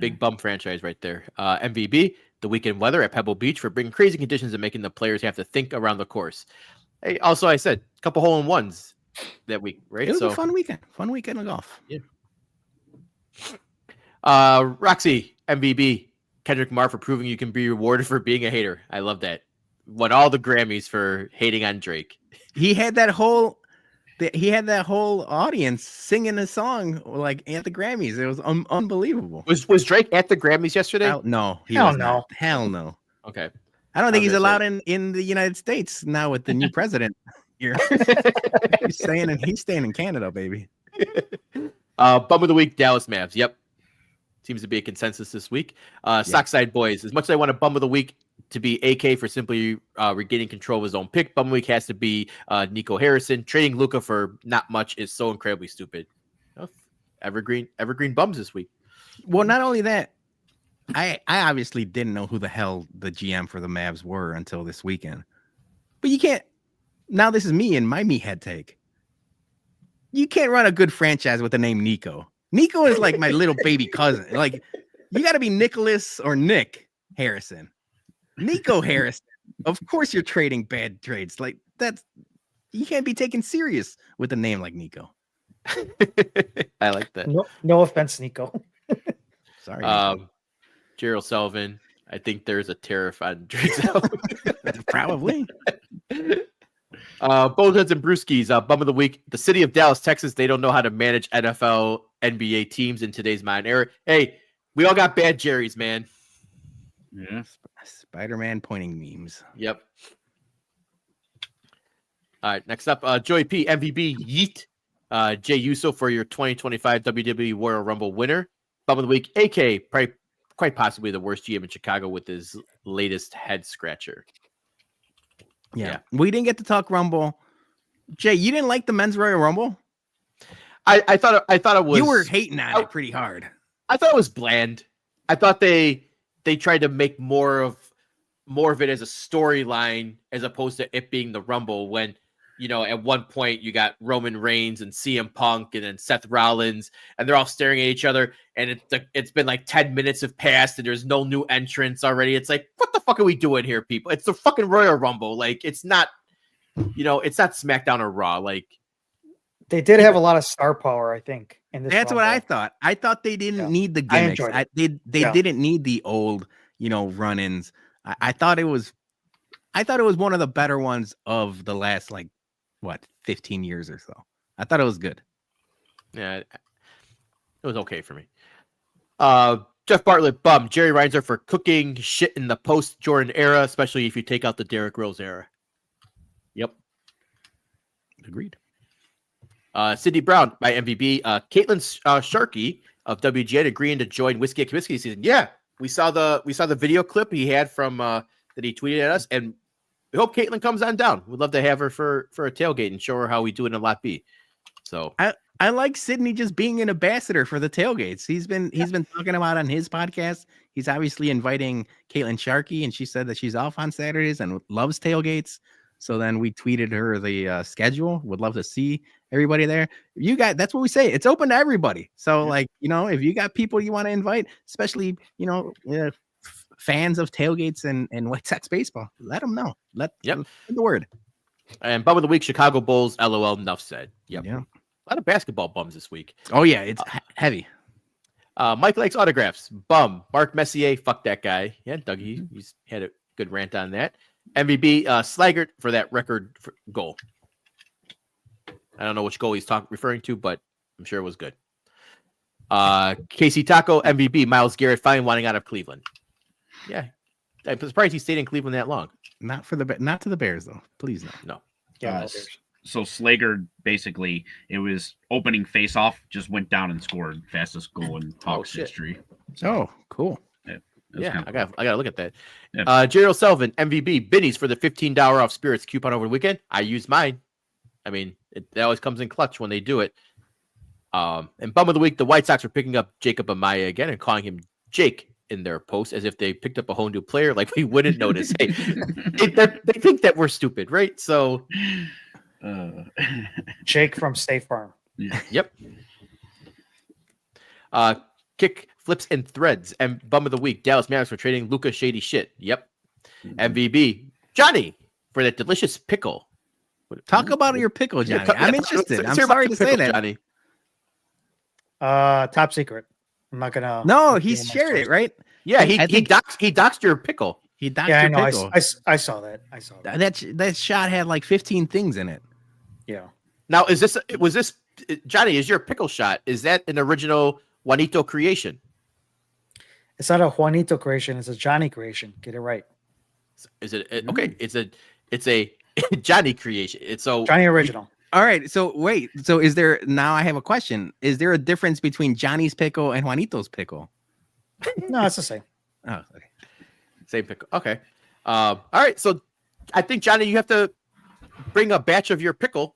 Big bum franchise right there. MVB, the weekend weather at Pebble Beach for bringing crazy conditions and making the players have to think around the course. Hey, also, I said a couple hole-in-ones that week, right? It was a fun weekend. Fun weekend of golf. Yeah. Roxy, MVB, Kendrick Lamar for proving you can be rewarded for being a hater. I love that. Won all the Grammys for hating on Drake. He had that whole audience singing a song like at the Grammys. It was unbelievable. Was Drake at the Grammys yesterday? No. Hell no. Okay. I don't think he's allowed in the United States now with the new president here. he's staying in Canada, baby. Bum of the Week, Dallas Mavs. Yep. Seems to be a consensus this week. Sockside Boys. As much as I want a Bum of the Week to be AK for simply regaining control of his own pick, Bum of the Week has to be Nico Harrison. Trading Luka for not much is so incredibly stupid. Evergreen bums this week. Well, not only that, I obviously didn't know who the hell the GM for the Mavs were until this weekend. But you can't. Now this is me and my meathead take. You can't run a good franchise with the name Nico. Nico is like my little baby cousin. Like, you got to be Nicholas or Nick Harrison. Nico Harrison. Of course you're trading bad trades. Like, you can't be taken serious with a name like Nico. I like that. No offense, Nico. Sorry. Gerald Sullivan. I think there's a tariff on drinks out. Probably. Boneheads and Brewskis, bum of the week. The city of Dallas, Texas, they don't know how to manage NFL, NBA teams in today's modern era. Hey, we all got bad Jerry's, man. Yeah. Spider-Man pointing memes. Yep. All right, next up, Joey P, MVP, Yeet. Jay Uso for your 2025 WWE Royal Rumble winner. Bum of the week, AK, probably quite possibly the worst GM in Chicago with his latest head scratcher. Yeah. We didn't get to talk Rumble. Jay, you didn't like the men's Royal Rumble? I thought it was. You were hating on it pretty hard. I thought it was bland. I thought they tried to make more of it as a storyline as opposed to it being the Rumble when, at one point you got Roman Reigns and CM Punk and then Seth Rollins and they're all staring at each other and it's been like 10 minutes have passed and there's no new entrants already. It's like, what the fuck are we doing here, people? It's the fucking Royal Rumble. Like, it's not, it's not SmackDown or Raw. Like, they did have a lot of star power, I think. In this That's Rumble. what I thought. I thought they didn't need the gimmicks. They didn't need the old, run-ins. I thought it was one of the better ones of the last 15 years or so. I thought it was good. Yeah, it was okay for me. Jeff Bartlett, bum. Jerry Reinsdorf for cooking shit in the post-Jordan era, especially if you take out the Derrick Rose era. Yep. Agreed. Sidney Brown by MVB. Caitlin Sharkey of WGN agreeing to join Whiskey at Comiskey season. Yeah, we saw the video clip he had from that he tweeted at us, and we hope Caitlin comes on down. We'd love to have her for a tailgate and show her how we do it in Lot B. So I like Sydney just being an ambassador for the tailgates. He's been talking about on his podcast. He's obviously inviting Caitlin Sharkey, and she said that she's off on Saturdays and loves tailgates. So then we tweeted her the schedule. Would love to see everybody there. That's what we say. It's open to everybody. So if you got people you want to invite, especially fans of tailgates and White Sox baseball, let them know. Let the word. And bum of the week, Chicago Bulls. LOL. Enough said. Yep. Yeah. A lot of basketball bums this week. Oh yeah, it's heavy. Mike likes autographs. Bum. Mark Messier. Fuck that guy. Yeah, Dougie. He's had a good rant on that. MVB Slaggert for that record goal. I don't know which goal he's referring to, but I'm sure it was good. Casey Taco, MVB, Myles Garrett, fine wanting out of Cleveland. Yeah, I'm surprised he stayed in Cleveland that long. Not to the Bears though. Please no. No. Yeah. So Slager, basically, it was opening face-off, just went down and scored fastest goal in Hawks history. Oh, cool. Yeah, I gotta look at that. Yeah. Jerry O'Sullivan, MVB, Binny's for the $15 off spirits coupon over the weekend. I used mine. I mean, it always comes in clutch when they do it. And bum of the week, the White Sox are picking up Jacob Amaya again and calling him Jake in their post as if they picked up a whole new player. Like we wouldn't notice. Hey, they think that we're stupid, right? So, Jake from State Farm. Yep. Kick flips and threads and bum of the week. Dallas Mavericks for trading Luka shady shit. Yep. MVB Johnny for that delicious pickle. Talk about your pickle, Johnny. I'm interested. I'm sorry to say that, Johnny. Top secret. I'm not gonna. No, he's shared it, right? Yeah, he doxed your pickle. He doxed your pickle. I saw that. That shot had like 15 things in it. Yeah. Now, was this Johnny? Is your pickle shot? Is that an original Juanito creation? It's not a Juanito creation. It's a Johnny creation. Get it right. Is it okay? It's a Johnny creation. It's so Johnny original. All right. So wait. So is there now? I have a question. Is there a difference between Johnny's pickle and Juanito's pickle? No, it's the same. Oh, okay. Same pickle. Okay. All right. So I think Johnny, you have to bring a batch of your pickle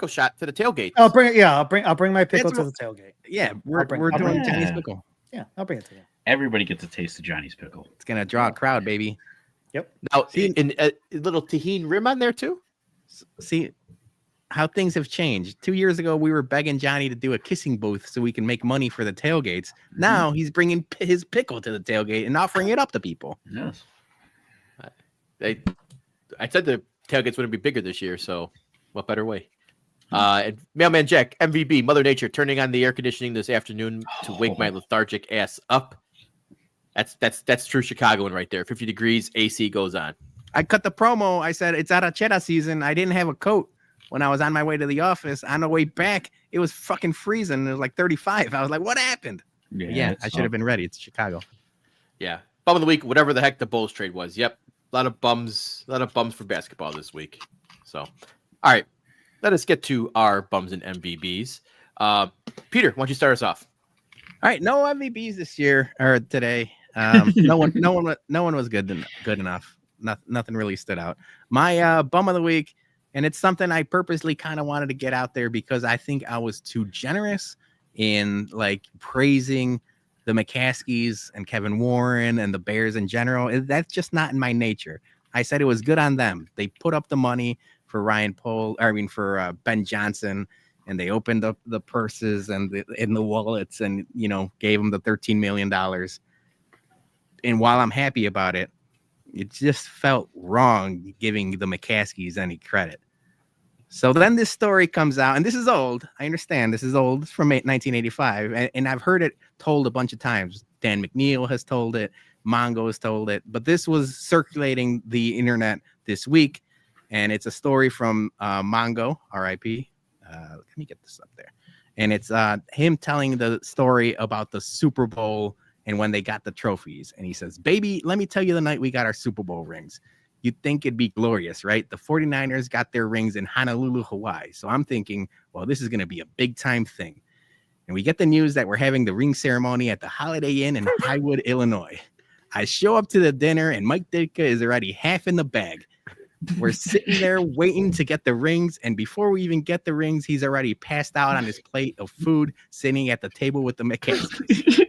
shot to the tailgate. I'll bring it. Yeah, I'll bring my pickle to the tailgate. Yeah, we're doing Johnny's pickle. Yeah, I'll bring it to you. Everybody gets a taste of Johnny's pickle. It's gonna draw a crowd, baby. Yep. Now, in a little tahini rim on there too. See how things have changed. 2 years ago, we were begging Johnny to do a kissing booth so we can make money for the tailgates. Now he's bringing his pickle to the tailgate and offering it up to people. Yes. I said the tailgates wouldn't be bigger this year, so what better way? And Mailman Jack, MVB, Mother Nature, turning on the air conditioning this afternoon to wake my lethargic ass up. That's true Chicagoan right there. 50 degrees, AC goes on. I cut the promo. I said, it's arrachera season. I didn't have a coat when I was on my way to the office. On the way back, it was fucking freezing. It was like 35. I was like, what happened? Yeah, I should have been ready. It's Chicago. Yeah. Bum of the week, whatever the heck the Bulls trade was. Yep. A lot of bums for basketball this week. So, all right. Let us get to our bums and MVBs. Peter, why don't you start us off? All right. No MVBs this year or today. No one was good enough. Nothing really stood out. My bum of the week, and it's something I purposely kind of wanted to get out there because I think I was too generous in like praising the McCaskies and Kevin Warren and the Bears in general. That's just not in my nature. I said it was good on them. They put up the money for for Ben Johnson, and they opened up the purses and the wallets and, gave them the $13 million. And while I'm happy about it, it just felt wrong giving the McCaskies any credit. So then this story comes out, and this is old. I understand this is old. It's from 1985, and I've heard it told a bunch of times. Dan McNeil has told it. Mongo has told it. But this was circulating the internet this week, and it's a story from Mongo, R.I.P. Let me get this up there. And it's him telling the story about the Super Bowl and when they got the trophies. And he says, baby, let me tell you the night we got our Super Bowl rings. You'd think it'd be glorious, right? The 49ers got their rings in Honolulu, Hawaii. So I'm thinking, well, this is going to be a big time thing. And we get the news that we're having the ring ceremony at the Holiday Inn in Highwood, Illinois. I show up to the dinner and Mike Ditka is already half in the bag. We're sitting there waiting to get the rings. And before we even get the rings, he's already passed out on his plate of food, sitting at the table with the McCaskies.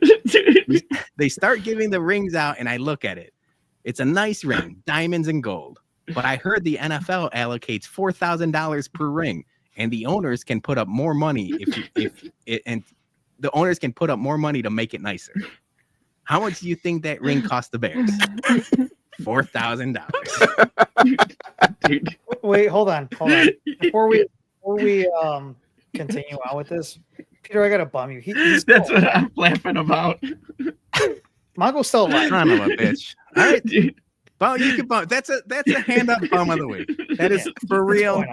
They start giving the rings out, and I look at it. It's a nice ring, diamonds and gold. But I heard the NFL allocates $4,000 per ring, and the owners can put up more money and the owners can put up more money to make it nicer. How much do you think that ring cost the Bears? $4,000. Wait, hold on. Before we continue on with this, Peter, I gotta bum you. That's what I'm laughing about. Mongo's still alive. Son of a bitch. All right, dude. Bum, you can bum. That's a hand up bum of the week. That is for real.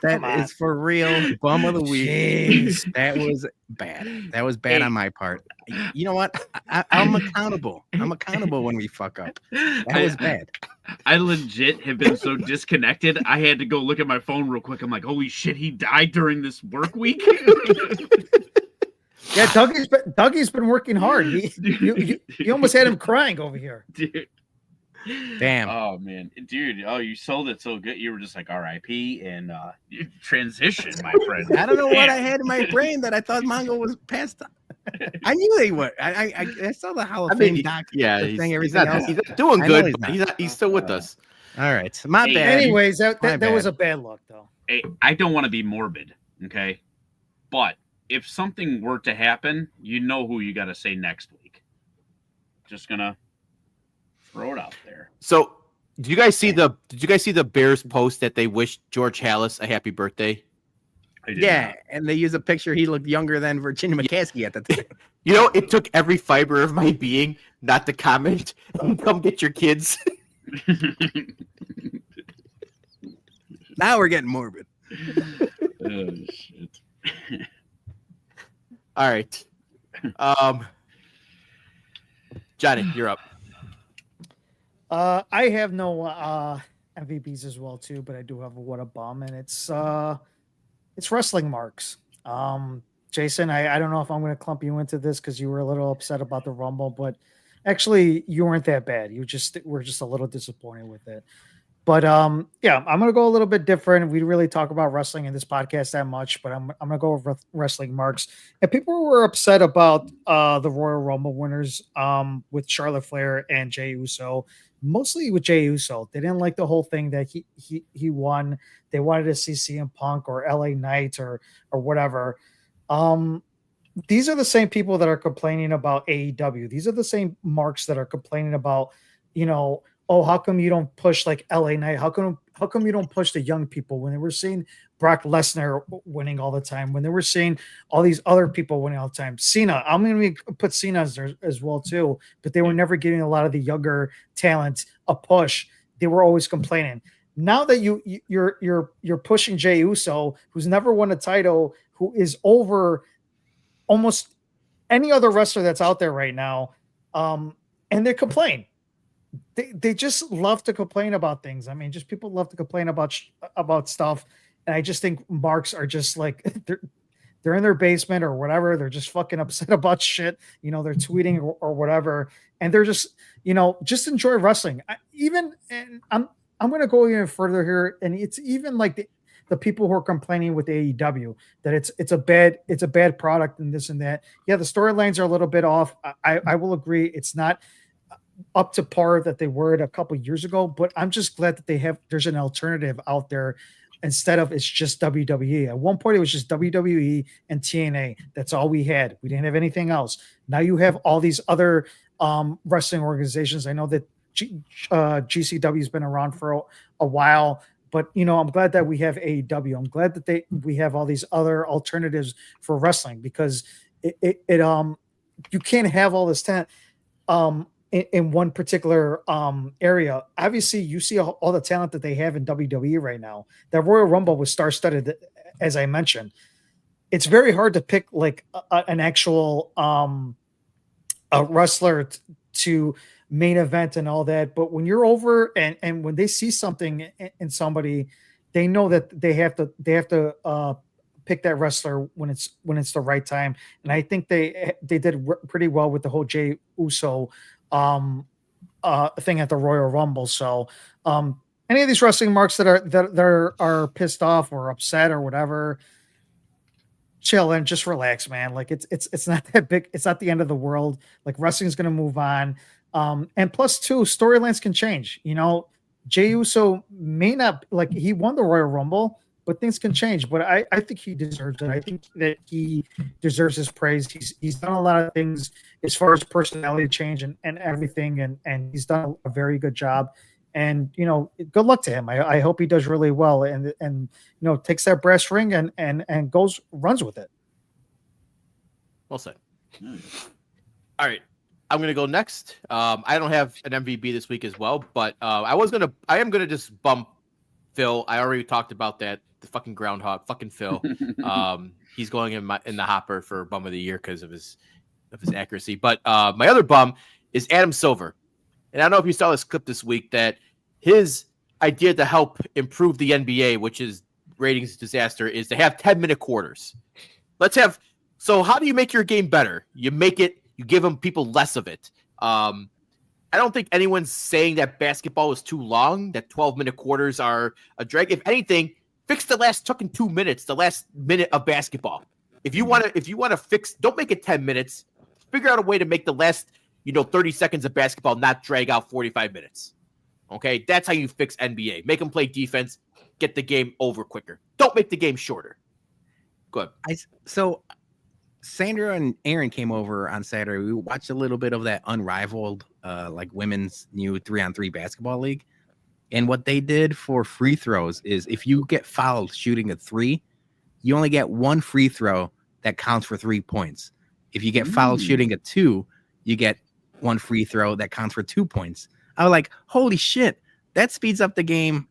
That is for real. Bum of the week. Jeez. That was bad. That was bad on my part. You know what? I'm accountable. I'm accountable when we fuck up. That was bad. I legit have been so disconnected. I had to go look at my phone real quick. I'm like, holy shit, he died during this work week. Yeah, Dougie's been working hard. You almost had him crying over here. Dude. Damn. Oh man, dude. Oh, you sold it so good. You were just like R.I.P. and transition, my friend. I don't know what I had in my brain that I thought Mongo was past. I knew they were. I saw the Hall of Fame doc. Yeah, he's not doing good. He's still with us. All right, my bad. Anyways, that was a bad look, though. Hey, I don't want to be morbid, okay, but if something were to happen, you know who you got to say next week. Just gonna throw it out there. So, did you guys see the Bears post that they wished George Halas a happy birthday? Yeah, and they use a picture. He looked younger than Virginia McCaskey at the time. You know, it took every fiber of my being not to comment and come get your kids. Now we're getting morbid. Oh shit. All right. Johnny, you're up. I have no MVPs as well too, but I do have a what a bum, and it's wrestling marks. Jason, I don't know if I'm going to clump you into this because you were a little upset about the Rumble, but actually you weren't that bad. You were just a little disappointed with it. But yeah, I'm going to go a little bit different. We really talk about wrestling in this podcast that much, but I'm going to go with wrestling marks. And people were upset about the Royal Rumble winners with Charlotte Flair and Jey Uso, mostly with Jey Uso. They didn't like the whole thing that he won. They wanted to see CM Punk or LA Knight or whatever. These are the same people that are complaining about AEW. These are the same marks that are complaining about, oh, how come you don't push like LA Knight? How come you don't push the young people when they were seeing Brock Lesnar winning all the time, when they were seeing all these other people winning all the time? Cena, I'm going to put Cena as well too, but they were never giving a lot of the younger talent a push. They were always complaining. Now that you're pushing Jey Uso, who's never won a title, who is over almost any other wrestler that's out there right now, and they complain. They just love to complain about things. I mean, just people love to complain about stuff, and I just think marks are just like they're in their basement or whatever. They're just fucking upset about shit. You know, they're tweeting or whatever, and they're just just enjoy wrestling. I'm going to go even further here, and it's even like the people who are complaining with AEW that it's a bad product and this and that. Yeah, the storylines are a little bit off. I will agree. It's not up to par that they were a couple years ago, but I'm just glad that there's an alternative out there instead of it's just WWE. At one point it was just WWE and TNA. That's all we had. We didn't have anything else. Now you have all these other wrestling organizations. I know that GCW has been around for a while, but I'm glad that we have AEW. I'm glad that we have all these other alternatives for wrestling, because you can't have all this talent in one particular area. Obviously, you see all the talent that they have in WWE right now. That Royal Rumble was star-studded, as I mentioned. It's very hard to pick like an actual a wrestler to main event and all that, but when you're over and when they see something in somebody, they know that they have to pick that wrestler when it's the right time. And I think they did pretty well with the whole Jey Uso thing at the Royal Rumble. So any of these wrestling marks that are pissed off or upset or whatever, chill and just relax, man. Like it's not that big. It's not the end of the world. Like, wrestling is going to move on. And plus two, storylines can change. Jey Uso may not, like, he won the Royal Rumble, but things can change. But I think he deserves it. I think that he deserves his praise. He's done a lot of things as far as personality change and everything, and he's done a very good job. And good luck to him. I hope he does really well and takes that brass ring and runs with it. Well said. All right. I'm going to go next. I don't have an MVP this week as well, but I am going to just bump Phil. I already talked about that. The fucking groundhog, fucking Phil. He's going in the hopper for bum of the year because of his accuracy. But my other bum is Adam Silver. And I don't know if you saw this clip this week, that his idea to help improve the NBA, which is ratings disaster, is to have 10-minute quarters. So how do you make your game better? You give them people less of it. I don't think anyone's saying that basketball is too long, that 12-minute quarters are a drag. If anything, fix the last fucking 2 minutes, the last minute of basketball. If you want to fix, don't make it 10 minutes. Figure out a way to make the last 30 seconds of basketball not drag out 45 minutes. Okay, that's how you fix NBA. Make them play defense, get the game over quicker. Don't make the game shorter. Go ahead. So Sandra and Aaron came over on Saturday. We watched a little bit of that Unrivaled, like women's new 3-on-3 basketball league. And what they did for free throws is if you get fouled shooting a 3, you only get 1 free throw that counts for 3 points. If you get fouled shooting a 2, you get 1 free throw that counts for 2 points. I was like, holy shit, that speeds up the game.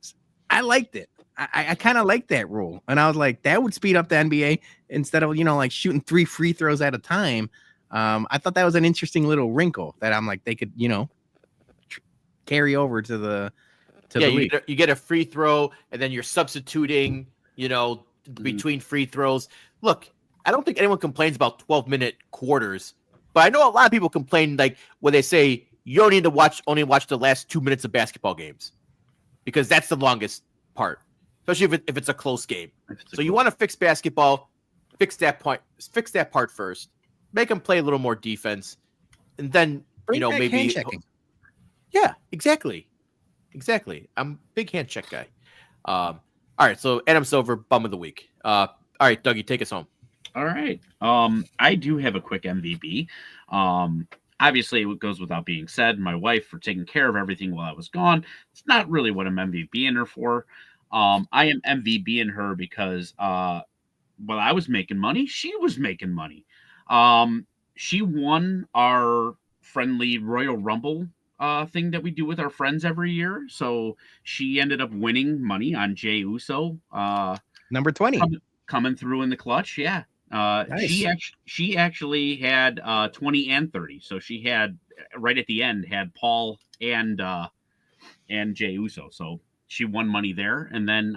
I liked it. I kind of like that rule. And I was like, that would speed up the NBA instead of, like shooting 3 free throws at a time. I thought that was an interesting little wrinkle that I'm like, they could, carry over to the league. You get a free throw and then you're substituting, between free throws. Look, I don't think anyone complains about 12-minute quarters, but I know a lot of people complain, like when they say you don't need to only watch the last 2 minutes of basketball games because that's the longest part, especially if it's a close game. So you want to fix basketball, fix that part first, make them play a little more defense, and then maybe hand checking. Yeah, exactly. I'm a big hand check guy. All right, so Adam Silver, bum of the week. All right, Dougie, take us home. All right. I do have a quick MVP. Obviously, it goes without being said, my wife for taking care of everything while I was gone. It's not really what I'm MVPing her for. I am MVPing her because while I was making money, she was making money. She won our friendly Royal Rumble thing that we do with our friends every year. So she ended up winning money on Jey Uso. Number 20. Coming through in the clutch. Yeah. Nice. She actually had 20 and 30. So she had right at the end had Paul and Jey Uso. So she won money there, and then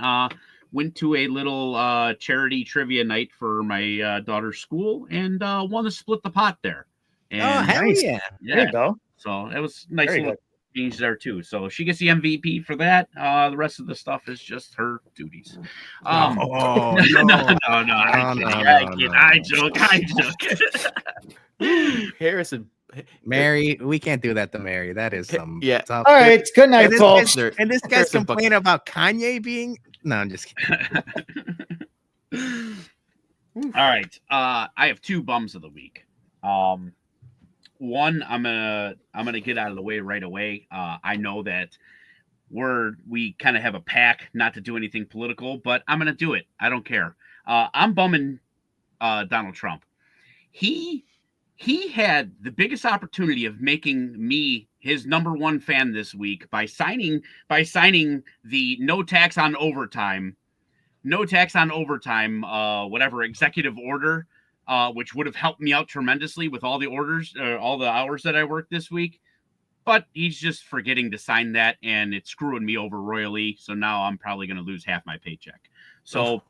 went to a little charity trivia night for my daughter's school and won to split the pot there. And Oh, hell Nice. yeah. There you go. so it was nice Very little good. change there too. So she gets the MVP for that. The rest of the stuff is just her duties. Oh, no, no. I joke. Harrison. Mary, we can't do that to Mary. That is some. Yeah. tough- All right. Good night, And this folks. guy's- and this guy's Harrison Buck- complaining about Kanye being. No, I'm just kidding. All right. I have two bums of the week. One, I'm gonna get out of the way right away. I know that we kind of have a pack not to do anything political, but I'm gonna do it. I don't care. I'm bumming Donald Trump. He had the biggest opportunity of making me his number one fan this week by signing the no tax on overtime, whatever executive order, which would have helped me out tremendously with all the orders, all the hours that I worked this week. But he's just forgetting to sign that, and it's screwing me over royally. So now I'm probably going to lose half my paycheck. So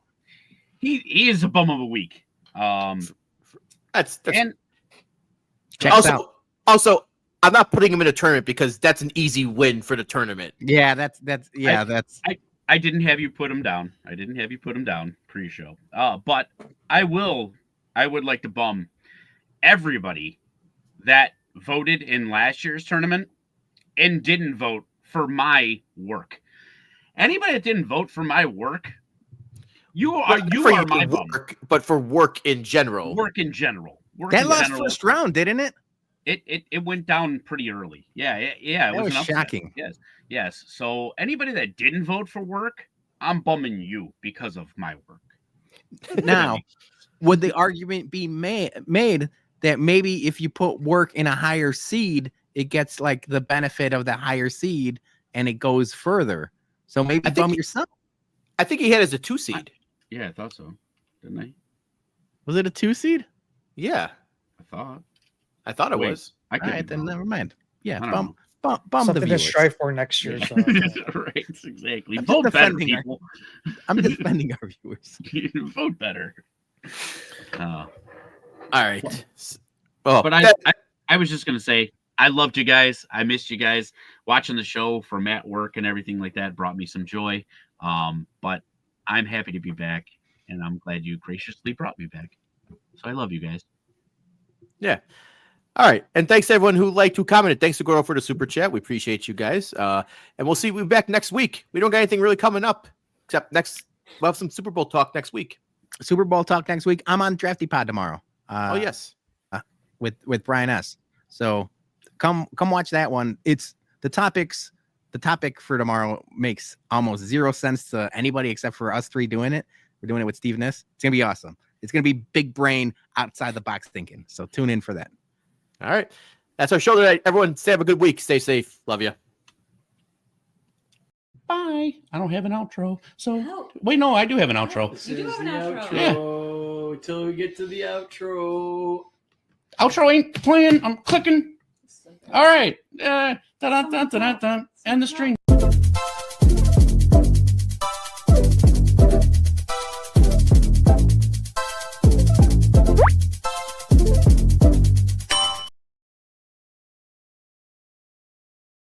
he is a bum of a week. That's And Checks out. also, I'm not putting him in a tournament because that's an easy win for the tournament. Yeah, that's. I didn't have you put him down. Pre-show. But I would like to bum everybody that voted in last year's tournament and didn't vote for my work. Anybody that didn't vote for my work, you are my bum. work, but for work in general. Work in general. That lost first round, didn't it? It went down pretty early. Yeah. It That was an upset. shocking. Yes. So anybody that didn't vote for work, I'm bumming you because of my work. Now, would the argument be made that maybe if you put work in a higher seed, it gets like the benefit of the higher seed and it goes further? So maybe bum yourself. I think he had as a 2 seed. Yeah, I thought so. Didn't I? Was it a 2 seed? Yeah, I I thought it Wait. was. I All right, couldn't then tell. never mind. Yeah, I don't bum the Something to viewers. strive for next year. So, Right, exactly. I'm Vote better, defending our- people. I'm defending our viewers. Vote better. All right. Well, But I was just gonna say I loved you guys. I missed you guys. Watching the show from at work and everything like that brought me some joy. But I'm happy to be back, and I'm glad you graciously brought me back. So I love you guys. yeah. All right. And thanks to everyone who liked, who commented. Thanks to Goro for the super chat. We appreciate you guys. And we'll see you back next week. We don't got anything really coming up except we'll have some Super Bowl talk next week. Super Bowl talk next week. I'm on Drafty Pod tomorrow. Oh, yes. With Brian S. So come watch that one. It's the topic for tomorrow makes almost zero sense to anybody except for us three doing it. We're doing it with Steve Niss. It's gonna be awesome. It's gonna be big brain outside the box thinking. So tune in for that. All right. That's our show tonight. Everyone, have a good week. Stay safe. Love you. Bye. I don't have an outro. So No. wait, no, I do have an outro. You do have an outro. Yeah. Till we get to the outro. Outro ain't playing. I'm clicking. All right. End the stream.